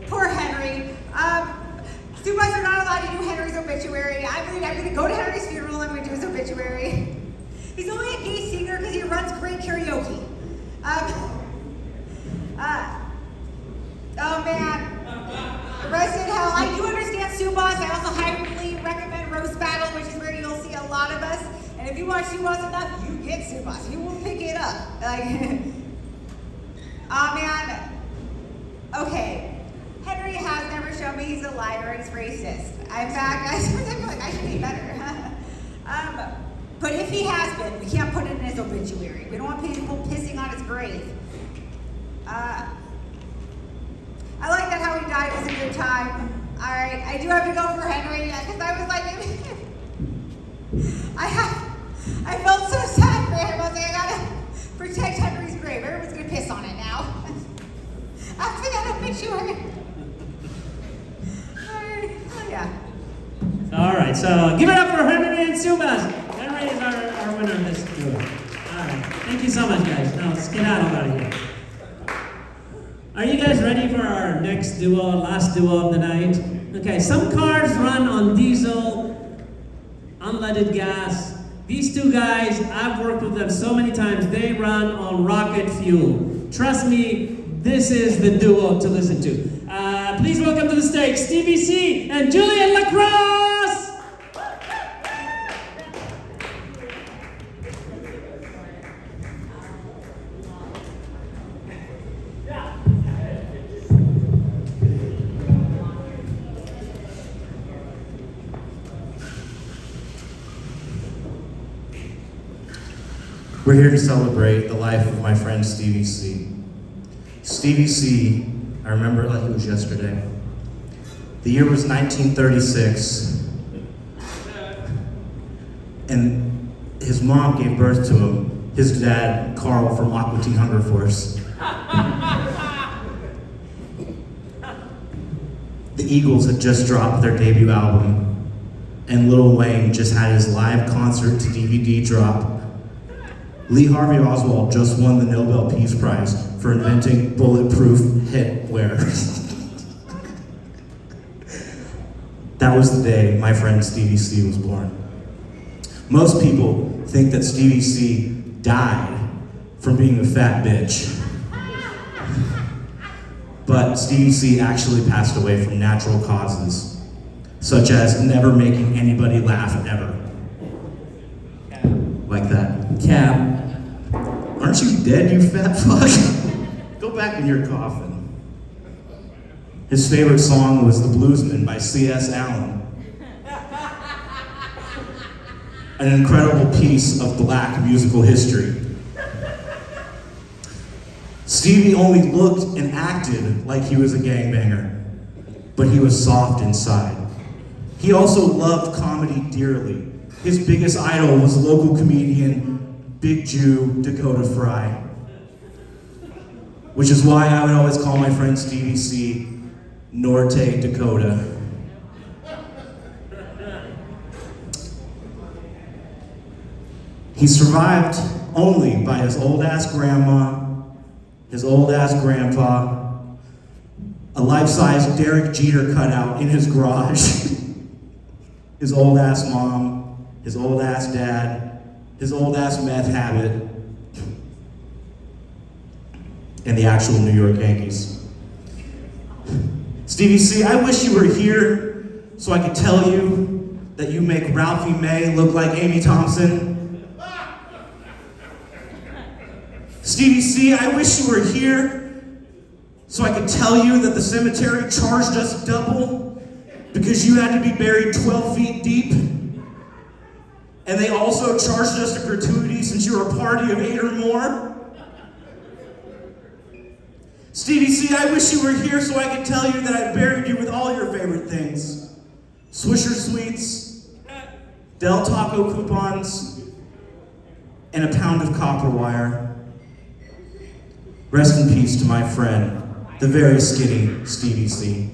Poor Henry. Subas are not allowed to do Henry's obituary. I'm gonna go to Henry's funeral. I'm gonna do his obituary. He's only a gay singer because he runs great karaoke. Oh man. Rest in hell. I do understand Subas. I also highly recommend Roast Battle, which is where you'll see a lot of us. And if you watch Subas enough, you get Subas. You will pick it up. Like, oh man. Okay. Henry has never shown me he's a liar and he's racist. In fact, I feel like I should be better. But if he has been, we can't put it in his obituary. We don't want people pissing on his grave. I like that how he died was a good time. All right, I do have to go for Henry because I was like, I felt so sad for him. I was like, I gotta protect Henry's grave. Everyone's gonna piss on it now. After that obituary. Oh yeah. All right, so give it up for Henry and Subas. Henry is our winner of this duo. All right, thank you so much, guys. Now let's get out of here. Are you guys ready for our next duo, last duo of the night? Okay, some cars run on diesel, unleaded gas. These two guys, I've worked with them so many times, they run on rocket fuel. Trust me, this is the duo to listen to. Please welcome to the stage, Stevie C and Julian Lacrosse! We're here to celebrate the life of my friend Stevie C. Stevie C, I remember it like it was yesterday. The year was 1936, and his mom gave birth to him, his dad, Carl, from Aqua Teen Hunger Force. The Eagles had just dropped their debut album, and Lil Wayne just had his live concert to DVD drop. Lee Harvey Oswald just won the Nobel Peace Prize for inventing bulletproof headwear. That was the day my friend Stevie C was born. Most people think that Stevie C died from being a fat bitch. But Stevie C actually passed away from natural causes, such as never making anybody laugh ever. Like that. Cap. Aren't you dead, you fat fuck? Go back in your coffin. His favorite song was The Bluesman by C.S. Allen. An incredible piece of black musical history. Stevie only looked and acted like he was a gangbanger, but he was soft inside. He also loved comedy dearly. His biggest idol was local comedian Big Jew Dakota Fry, which is why I would always call my friend Stevie C Norte Dakota. He survived only by his old-ass grandma, his old-ass grandpa, a life-size Derek Jeter cutout in his garage, his old-ass mom, his old-ass dad, his old-ass meth habit, and the actual New York Yankees. Stevie C, I wish you were here so I could tell you that you make Ralphie May look like Amy Thompson. Stevie C, I wish you were here so I could tell you that the cemetery charged us double because you had to be buried 12 feet deep. And they also charged us a gratuity since you were a party of 8 or more. Stevie C, I wish you were here so I could tell you that I buried you with all your favorite things. Swisher Sweets, Del Taco coupons, and a pound of copper wire. Rest in peace to my friend, the very skinny Stevie C.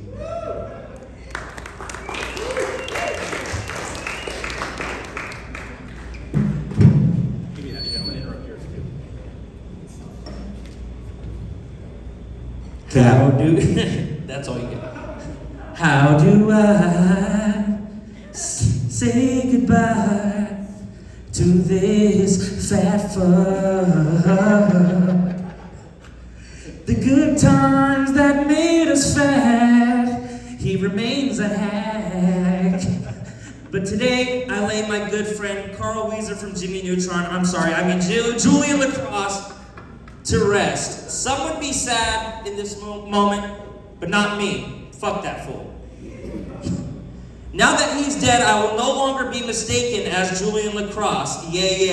How do that's all you get. How do I say goodbye to this fat fuck? The good times that made us fat, he remains a hack. But today, I lay my good friend Carl Weezer from Jimmy Neutron, Julian Lacrosse, to rest. Some would be sad in this moment, but not me. Fuck that fool. Now that he's dead, I will no longer be mistaken as Julian Lacrosse. Yay,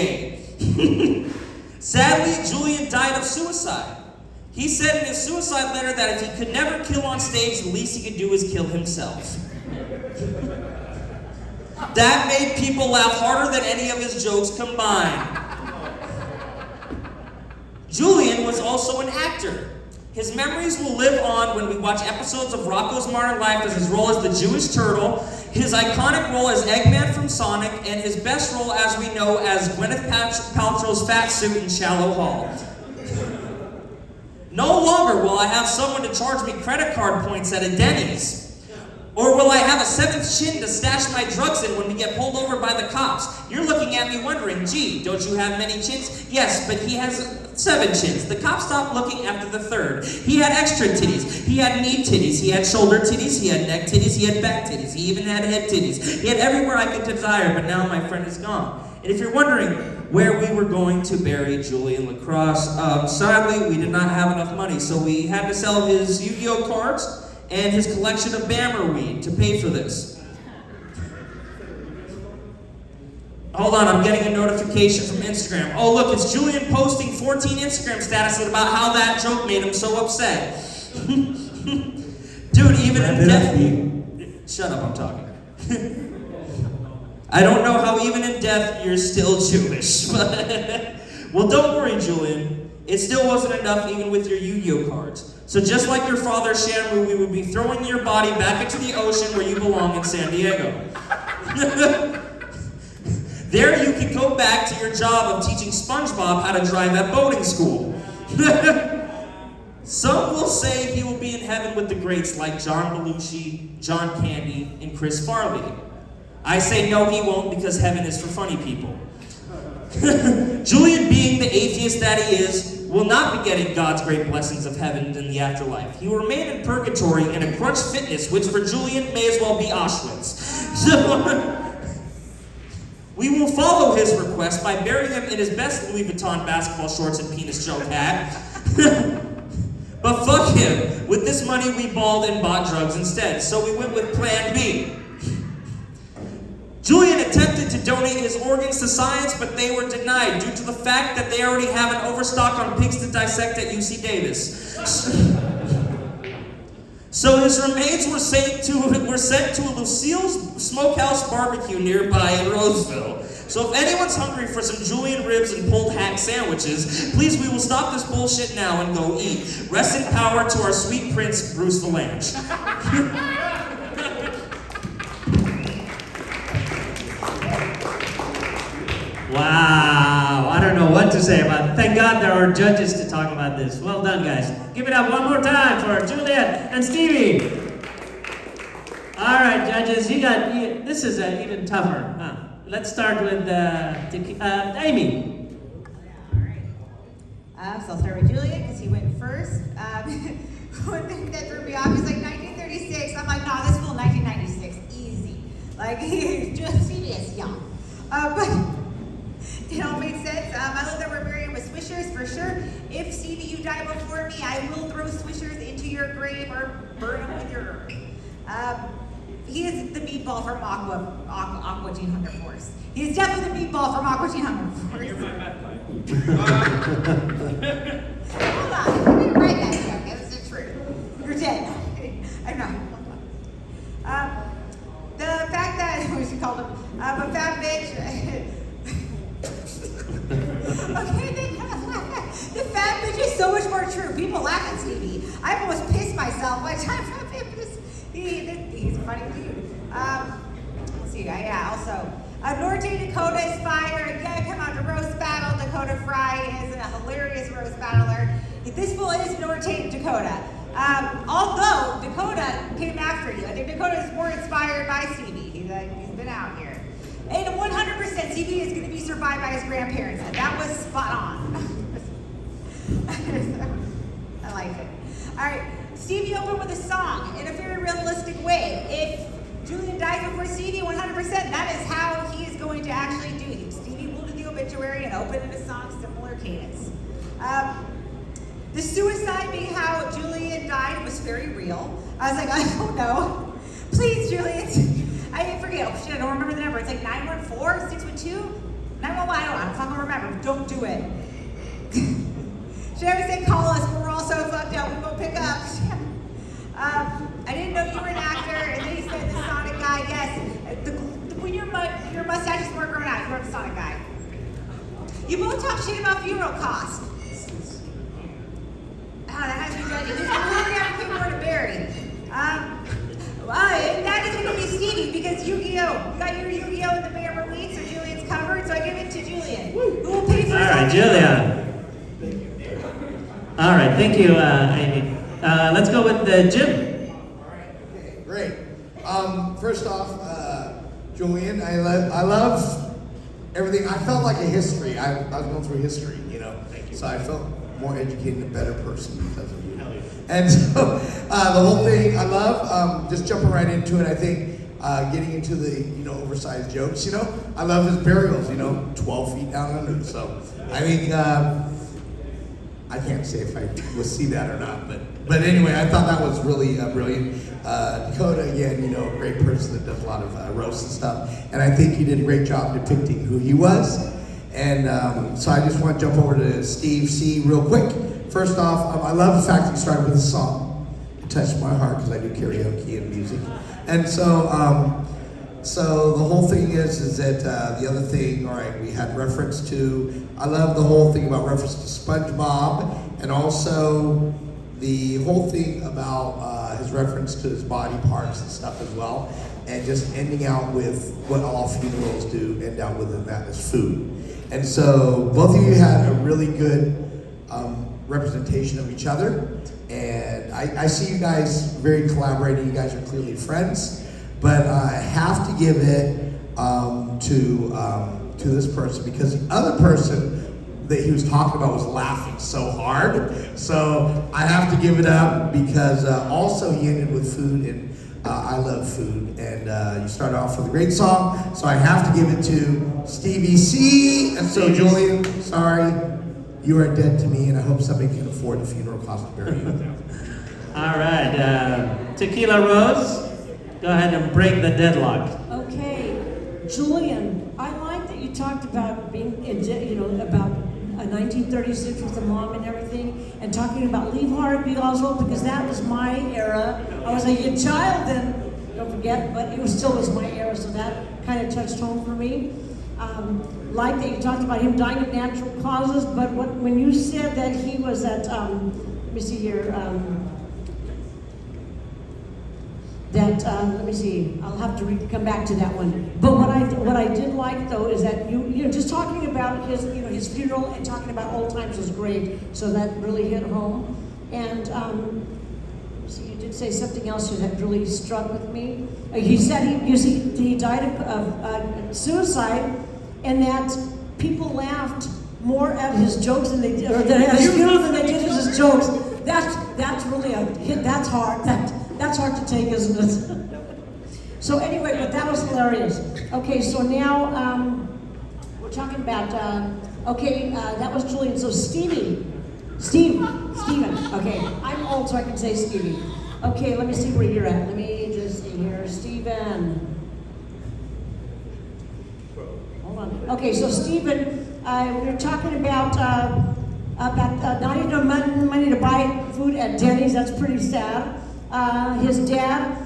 yay. Sadly, Julian died of suicide. He said in his suicide letter that if he could never kill on stage, the least he could do is kill himself. That made people laugh harder than any of his jokes combined. Julian was also an actor. His memories will live on when we watch episodes of Rocko's Modern Life as his role as the Jewish turtle, his iconic role as Eggman from Sonic, and his best role as we know as Gwyneth Paltrow's fat suit in Shallow Hall. No longer will I have someone to charge me credit card points at a Denny's. Or will I have a seventh chin to stash my drugs in when we get pulled over by the cops? You're looking at me wondering, gee, don't you have many chins? Yes, but he has 7 chins. The cop stopped looking after the third. He had extra titties. He had knee titties. He had shoulder titties. He had neck titties. He had back titties. He even had head titties. He had everywhere I could desire, but now my friend is gone. And if you're wondering where we were going to bury Julian Lacrosse, sadly, we did not have enough money, so we had to sell his Yu-Gi-Oh cards and his collection of Bammer weed to pay for this. Hold on, I'm getting a notification from Instagram. Oh look, it's Julian posting 14 Instagram statuses about how that joke made him so upset. Dude, even in death... Shut up, I'm talking. I don't know how even in death you're still Jewish. Well, don't worry, Julian. It still wasn't enough even with your Yu-Gi-Oh cards. So just like your father, Shanwu, we would be throwing your body back into the ocean where you belong in San Diego. There you can go back to your job of teaching SpongeBob how to drive at boating school. Some will say he will be in heaven with the greats like John Belushi, John Candy, and Chris Farley. I say no, he won't, because heaven is for funny people. Julian, being the atheist that he is, will not be getting God's great blessings of heaven in the afterlife. He will remain in purgatory in a crunch fitness, which for Julian may as well be Auschwitz. So, we will follow his request by burying him in his best Louis Vuitton basketball shorts and penis joke hat. But fuck him. With this money, we balled and bought drugs instead. So we went with Plan B. Julian attempted to donate his organs to science, but they were denied due to the fact that they already have an overstock on pigs to dissect at UC Davis. So his remains were sent to a Lucille's Smokehouse barbecue nearby in Roseville. So if anyone's hungry for some Julian ribs and pulled hack sandwiches, please, we will stop this bullshit now and go eat. Rest in power to our sweet prince, Bruce Valanche. Wow, I don't know what to say about it. Thank God there are judges to talk about this. Well done, guys. Give it up one more time for Juliet and Stevie. All right, judges, this is even tougher. Let's start with Amy. So I'll start with Julian because he went first. One thing that threw me off is like 1936. I'm like, no, this fool 1996, easy. Like, Stevie is young. But it all made sense. I love that we're burying with Swishers for sure. If Stevie, you die before me, I will throw Swishers into your grave or burn them with your earth. He is the meatball from Aqua Teen Hunger Force. He is definitely the meatball from Aqua Teen Hunger Force. You're my bad guy. Hold on, I didn't write that joke. That's the truth. You're dead. I know. The fact that, what she called him, a fat bitch. Okay, the fat bitch is so much more true. People laugh at Stevie. I've almost pissed myself by the time he's a funny dude. Let's see, also, Norte Dakota is fire. Yeah, come out to roast battle. Dakota Fry is a hilarious roast battler. This fool is Norte Dakota. Although Dakota came after you. I think Dakota is more inspired by Stevie. He's been out here. And 100% Stevie is going to be survived by his grandparents. And that was spot on. I like it. All right, Stevie opened with a song in a very realistic way. If Julian dies before Stevie, 100%, that is how he is going to actually do it. Stevie will do the obituary and open in a song similar cadence. The suicide being how Julian died was very real. I was like, I don't know. Please, Julian. I forget. Oh, shit, I don't remember the number. It's like 914, 612, 911. I don't fucking remember. Don't do it. Should I always say call us, but we're all so fucked up, we won't pick up. I didn't know you were an actor, and then he said the Sonic guy. Yes, when your mustaches weren't growing out, you were the Sonic guy. You both talk shit about funeral costs. That has me judging. Who's going to pay more to bury? That is going to be Stevie, because Yu-Gi-Oh! You got your Yu-Gi-Oh! in the Bear Weeks, or Julian's covered, so I give it to Julian. Who will pay for All right, Julia. All right, thank you, Amy. Let's go with Jim. Okay, great. First off, Julian, I love everything. I felt like a history. I was going through history, you know. Thank you. So I felt more educated and a better person because of you. And so the whole thing, I love just jumping right into it. I think getting into the oversized jokes. I love his burials. 12 feet down under. So I think. I can't say if I will see that or not, but anyway, I thought that was really brilliant. Dakota, again, great person that does a lot of roasts and stuff, and I think he did a great job depicting who he was. And so I just want to jump over to Steve C. real quick. First off, I love the fact that you started with a song. It touched my heart because I do karaoke and music, and so the whole thing is that the other thing, all right, we had reference to, I love the whole thing about reference to SpongeBob, and also the whole thing about his reference to his body parts and stuff as well, and just ending out with what all funerals do, end out with, and that is food. And so both of you had a really good representation of each other, and I see you guys very collaborating. You guys are clearly friends. But I have to give it to this person, because the other person that he was talking about was laughing so hard. So I have to give it up, because also he ended with food, and I love food. And you started off with a great song, so I have to give it to Stevie C. And so Julian, sorry, you are dead to me, and I hope somebody can afford the funeral cost to bury you. All right, Tequila Rose. Go ahead and break the deadlock. Okay, Julian, I like that you talked about being, about 1936 with the mom and everything, and talking about Leave Harvey Oswald, because that was my era. I was a young child then, don't forget, but it still was my era, so that kind of touched home for me. Like that you talked about him dying of natural causes, but when you said that he was at, let me see here, let me see, I'll have to come back to that one. But what I did like though is that you just talking about his his funeral and talking about old times was great. So that really hit home. And so you did say something else that really struck with me. He said he died of suicide, and that people laughed more at his jokes than they did, or at his funeral than they did at his jokes. That's really a hit. That's hard. That's hard to take, isn't it? So anyway, but that was hilarious. Okay, so now we're talking about, that was Julian. So Steven. Okay, I'm old, so I can say Stevie. Okay, let me see where you're at. Let me just see here, Steven. Hold on. Okay, so Steven, we were talking about not even money to buy food at Denny's. That's pretty sad. His dad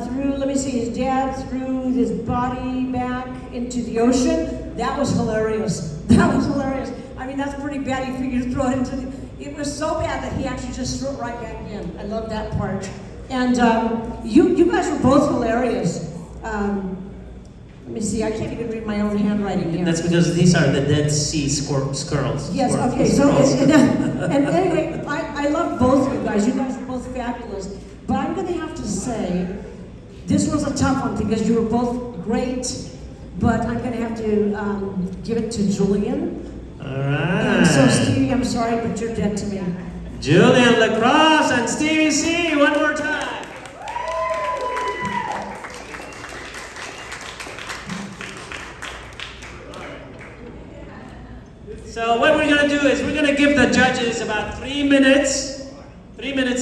threw his body back into the ocean. That was hilarious. I mean, that's pretty bad. He figured to throw it into it was so bad that he actually just threw it right back in. I love that part. And you guys were both hilarious. Let me see, I can't even read my own handwriting here. That's because these are the Dead Sea squirrels. Yes, okay, so, and anyway, I love both of you guys. You guys are both fabulous. But I'm going to have to say, this was a tough one because you were both great, but I'm going to have to give it to Julian. All And so, right. Stevie, I'm sorry, but you're dead to me. Julian Lacrosse and Stevie C, one more time. So what we're gonna do is we're gonna give the judges about 3 minutes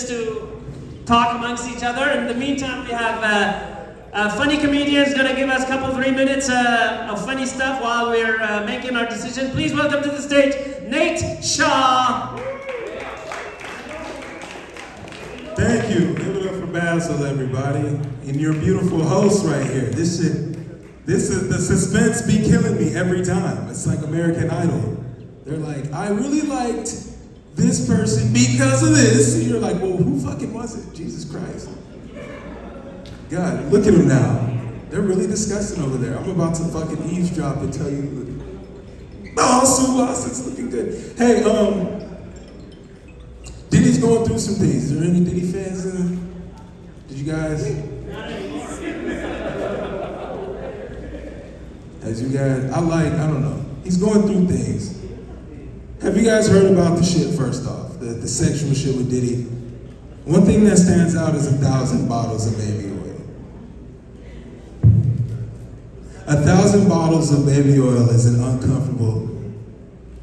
to talk amongst each other. In the meantime, we have funny comedians gonna give us a couple 3 minutes of funny stuff while we're making our decision. Please welcome to the stage, Nate Shaw. Thank you. Give it up for Bassil, everybody. And your beautiful host right here. This is the suspense be killing me every time. It's like American Idol. They're like, I really liked this person because of this. And you're like, well, who fucking was it? Jesus Christ. God, look at them now. They're really disgusting over there. I'm about to fucking eavesdrop and tell you, oh, Subas, it's looking good. Hey, Diddy's going through some things. Is there any Diddy fans in there? Did you guys? As you guys, I don't know. He's going through things. Have you guys heard about the shit first off? The sexual shit with Diddy? One thing that stands out is 1,000 bottles of baby oil. 1,000 bottles of baby oil is an uncomfortable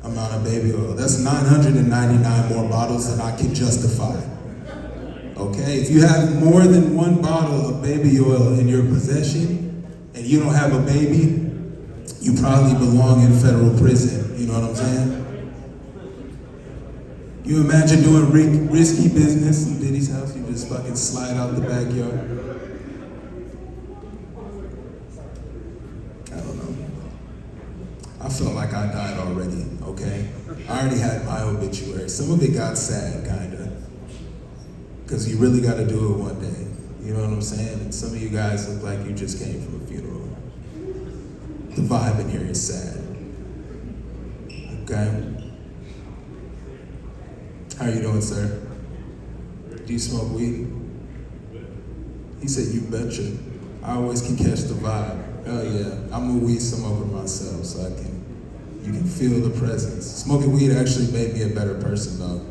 amount of baby oil. That's 999 more bottles than I can justify. Okay? If you have more than one bottle of baby oil in your possession and you don't have a baby, you probably belong in federal prison. You know what I'm saying? You imagine doing risky business in Diddy's house, you just fucking slide out the backyard. I don't know. I felt like I died already, okay? I already had my obituary. Some of it got sad, kinda. Because you really gotta do it one day. You know what I'm saying? And some of you guys look like you just came from a funeral. The vibe in here is sad. Okay? How you doing, sir? Do you smoke weed? He said, you betcha. I always can catch the vibe. Hell yeah. I'm a weed smoker myself, so you can feel the presence. Smoking weed actually made me a better person though.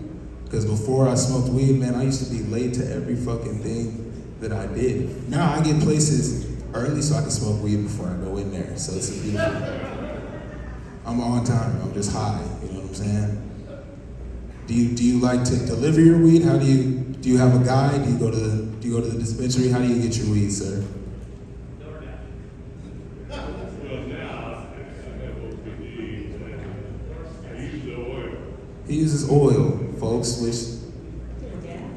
Because before I smoked weed, man, I used to be late to every fucking thing that I did. Now I get places early so I can smoke weed before I go in there. So it's a beautiful. I'm on time, I'm just high, you know what I'm saying? Do you like to deliver your weed? How do you have a guy? Do you go to the dispensary? How do you get your weed, sir? He uses oil, folks, which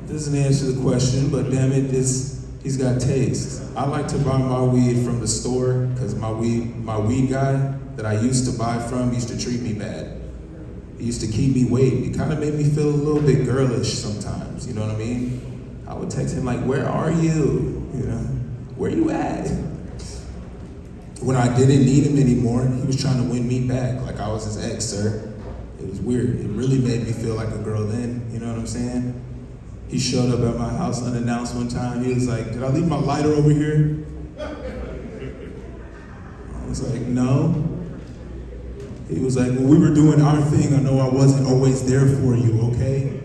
doesn't answer the question, but damn it, he's got taste. I like to buy my weed from the store because my weed guy that I used to buy from used to treat me bad. He used to keep me waiting. It kind of made me feel a little bit girlish sometimes, you know what I mean? I would text him like, where are you? You know, where you at? When I didn't need him anymore, he was trying to win me back like I was his ex, sir. It was weird. It really made me feel like a girl then, you know what I'm saying? He showed up at my house unannounced one time. He was like, did I leave my lighter over here? I was like, no. He was like, when we were doing our thing, I know I wasn't always there for you, okay?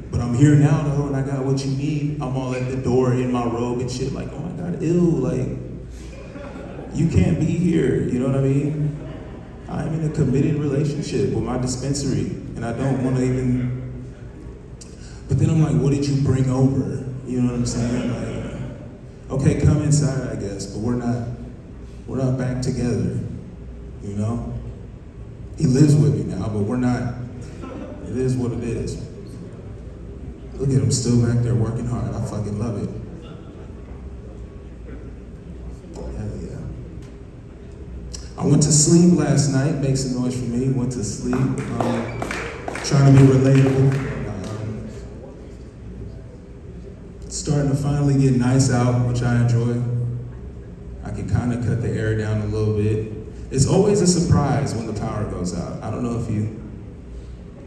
But I'm here now though, and I got what you need. I'm all at the door in my robe and shit, like, oh my God, ew, like, you can't be here, you know what I mean? I'm in a committed relationship with my dispensary, and I don't want to even, but then I'm like, what did you bring over? You know what I'm saying? Like, okay, come inside, I guess, but we're not back together, you know? He lives with me now, but we're not, it is what it is. Look at him still back there working hard. I fucking love it. Hell yeah. I went to sleep last night, make some noise for me, went to sleep, trying to be relatable. Starting to finally get nice out, which I enjoy. I can kind of cut the air down a little bit. It's always a surprise when the power goes out. I don't know if you,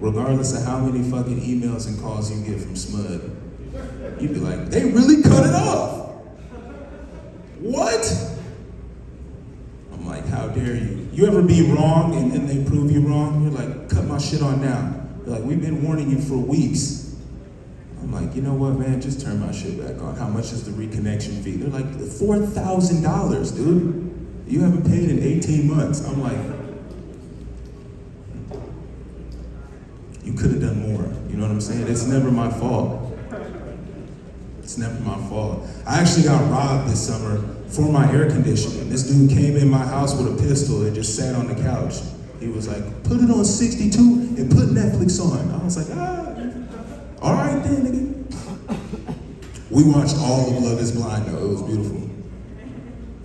regardless of how many fucking emails and calls you get from SMUD, You'd be like, they really cut it off. What? I'm like, how dare you? You ever be wrong and they prove you wrong? You're like, cut my shit on now. They're like, we've been warning you for weeks. I'm like, you know what, man? Just turn my shit back on. How much is the reconnection fee? They're like, $4,000, dude. You haven't paid in 18 months. I'm like, you could have done more. You know what I'm saying? It's never my fault. It's never my fault. I actually got robbed this summer for my air conditioning. This dude came in my house with a pistol and just sat on the couch. He was like, put it on 62 and put Netflix on. I was like, all right then, nigga. We watched all of Love is Blind though. It was beautiful.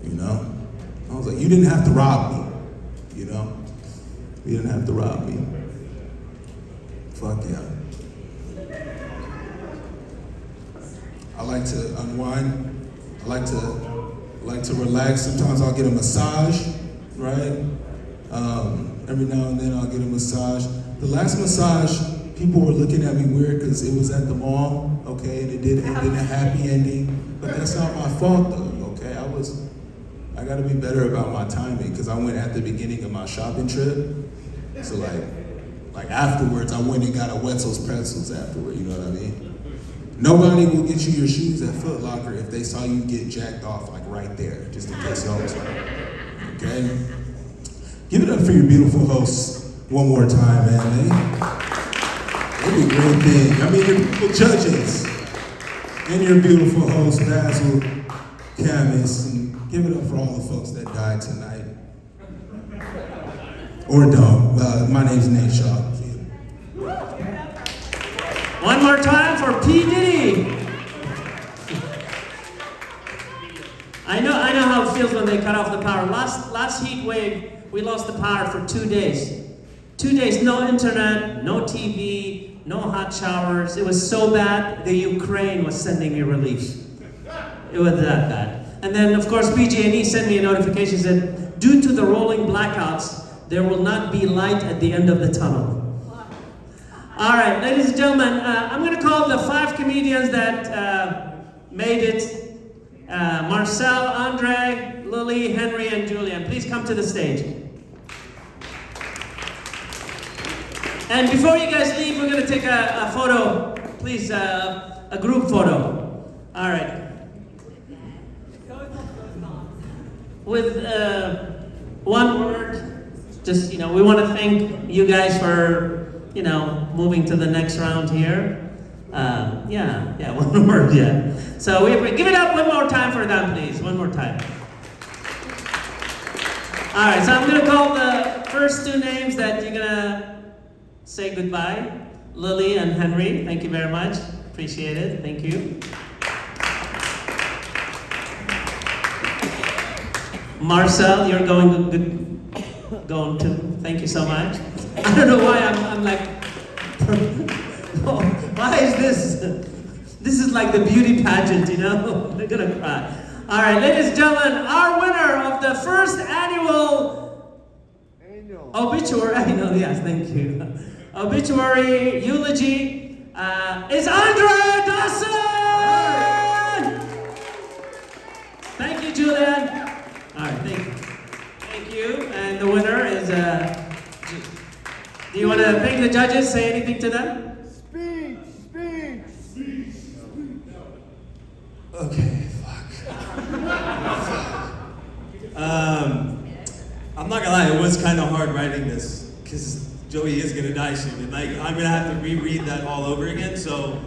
You know? I was like, you didn't have to rob me. You know? You didn't have to rob me. Fuck yeah. I like to unwind. I like to relax. Sometimes I'll get a massage, right? Every now and then I'll get a massage. The last massage, people were looking at me weird because it was at the mall, okay, and it did end in a happy ending. But that's not my fault though, okay? I gotta be better about my timing because I went at the beginning of my shopping trip. So like afterwards, I went and got a Wetzel's Pretzels afterward, you know what I mean? Nobody will get you your shoes at Foot Locker if they saw you get jacked off like right there, just in case y'all was okay? Give it up for your beautiful hosts one more time, man. They do a great thing. I mean, your beautiful judges and your beautiful host, Bassil, Camus, and give it up for all the folks that died tonight. Or don't. My name's Nate Shaw. One more time for P. Diddy. I know how it feels when they cut off the power. Last heat wave, we lost the power for 2 days. 2 days, no internet, no TV, no hot showers. It was so bad, the Ukraine was sending me relief. It was that bad. And then, of course, PG&E sent me a notification that due to the rolling blackouts, there will not be light at the end of the tunnel. All right, ladies and gentlemen, I'm going to call the 5 comedians that made it. Marcel, Andre, Lily, Henry, and Julian. Please come to the stage. And before you guys leave, we're going to take a photo. Please, a group photo. All right. With one word, just, we want to thank you guys for, moving to the next round here. One word, yeah. So we give it up one more time for them, please. One more time. All right, so I'm going to call the first 2 names that you're going to say goodbye. Lily and Henry, thank you very much. Appreciate it. Thank you. Marcel, you're going to. Thank you so much. I don't know why I'm like, why is this? This is like the beauty pageant, They're gonna cry. All right, ladies and gentlemen, our winner of the first annual obituary, yes, thank you. Obituary eulogy is Andre Dawson! Thank you, Julian. All right, thank you. Thank you. And the winner is, do you want to thank the judges? Say anything to them? Okay, fuck. I'm not gonna lie, it was kind of hard writing this because Joey is gonna die soon, and I'm gonna have to reread that all over again. So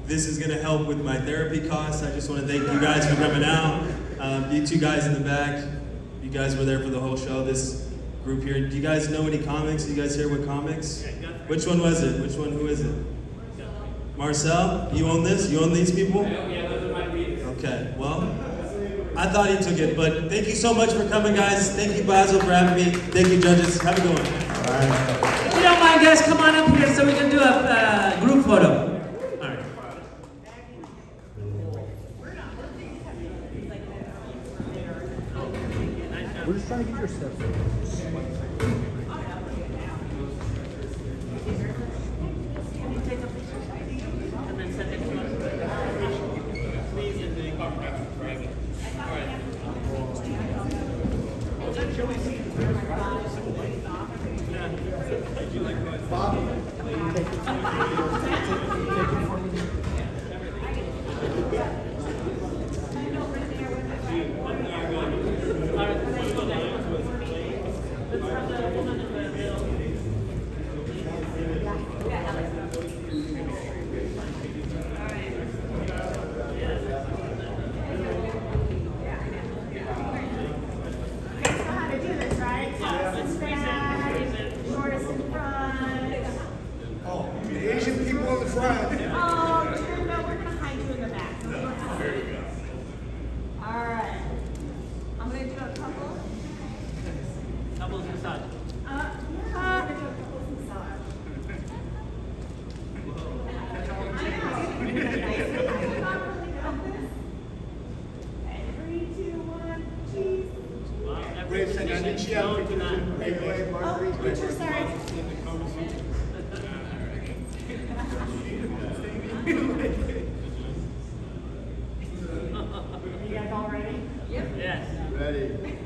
this is gonna help with my therapy costs. I just want to thank you guys for coming out. You 2 guys in the back, you guys were there for the whole show. This group here, do you guys know any comics? You guys here with comics? Which one was it? Who is it? Marcel, you own this? You own these people? Yeah, those are my readers. Okay, well, I thought he took it, but thank you so much for coming, guys. Thank you, Bassil, for having me. Thank you, judges. Have a good one. All right. If you don't mind, guys, come on up here so we can do a group photo. All right. We're just trying to get your steps. Asian people in the front. Oh, dear, no, we're gonna hide you in the back. There you go. All right. I'm gonna do a couple. Couples massage. Yeah. We're gonna do a couples massage. Okay, 3, 2, 1, cheese. Wait a second, I think she had a picture. Oh, picture, sorry. You guys all ready? Yep. Yes. Ready. Wait.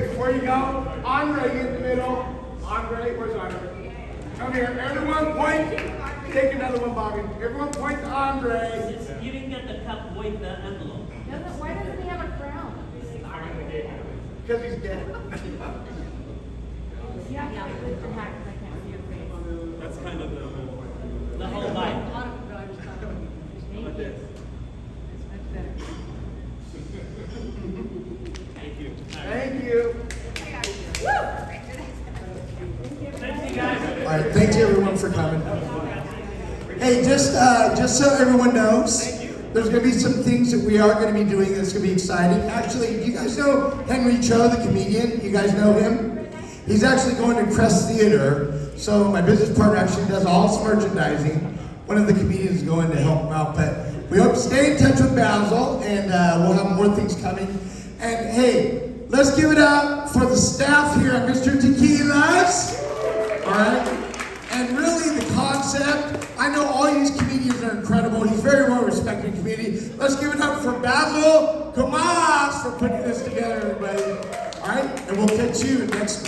Before you go, Andre in the middle. Andre, where's Andre? Come here. Everyone point. Take another one, Bobby. Everyone point to Andre. You didn't get the cup with the envelope. Why doesn't he have a crown? Because he's dead. Yeah, lift your hat because I can't see your face. That's kind of The whole vibe. Thank you. It's much better. Thank you. Thank you. Thanks, you guys. All right, thank you everyone for coming. Hey, just so everyone knows, there's going to be some things that we are going to be doing that's going to be exciting. Actually, do you guys know Henry Cho, the comedian? You guys know him? He's actually going to Crest Theater. So my business partner actually does all his merchandising. One of the comedians is going to help him out. But we hope to stay in touch with Bassil, and we'll have more things coming. And hey, let's give it up for the staff here at Mr. Tequila's. All right? And really the concept, I know all these comedians are incredible. He's very well respected comedian. Let's give it up for Bassil Kamas for putting this together, everybody. All right? And we'll catch you next week.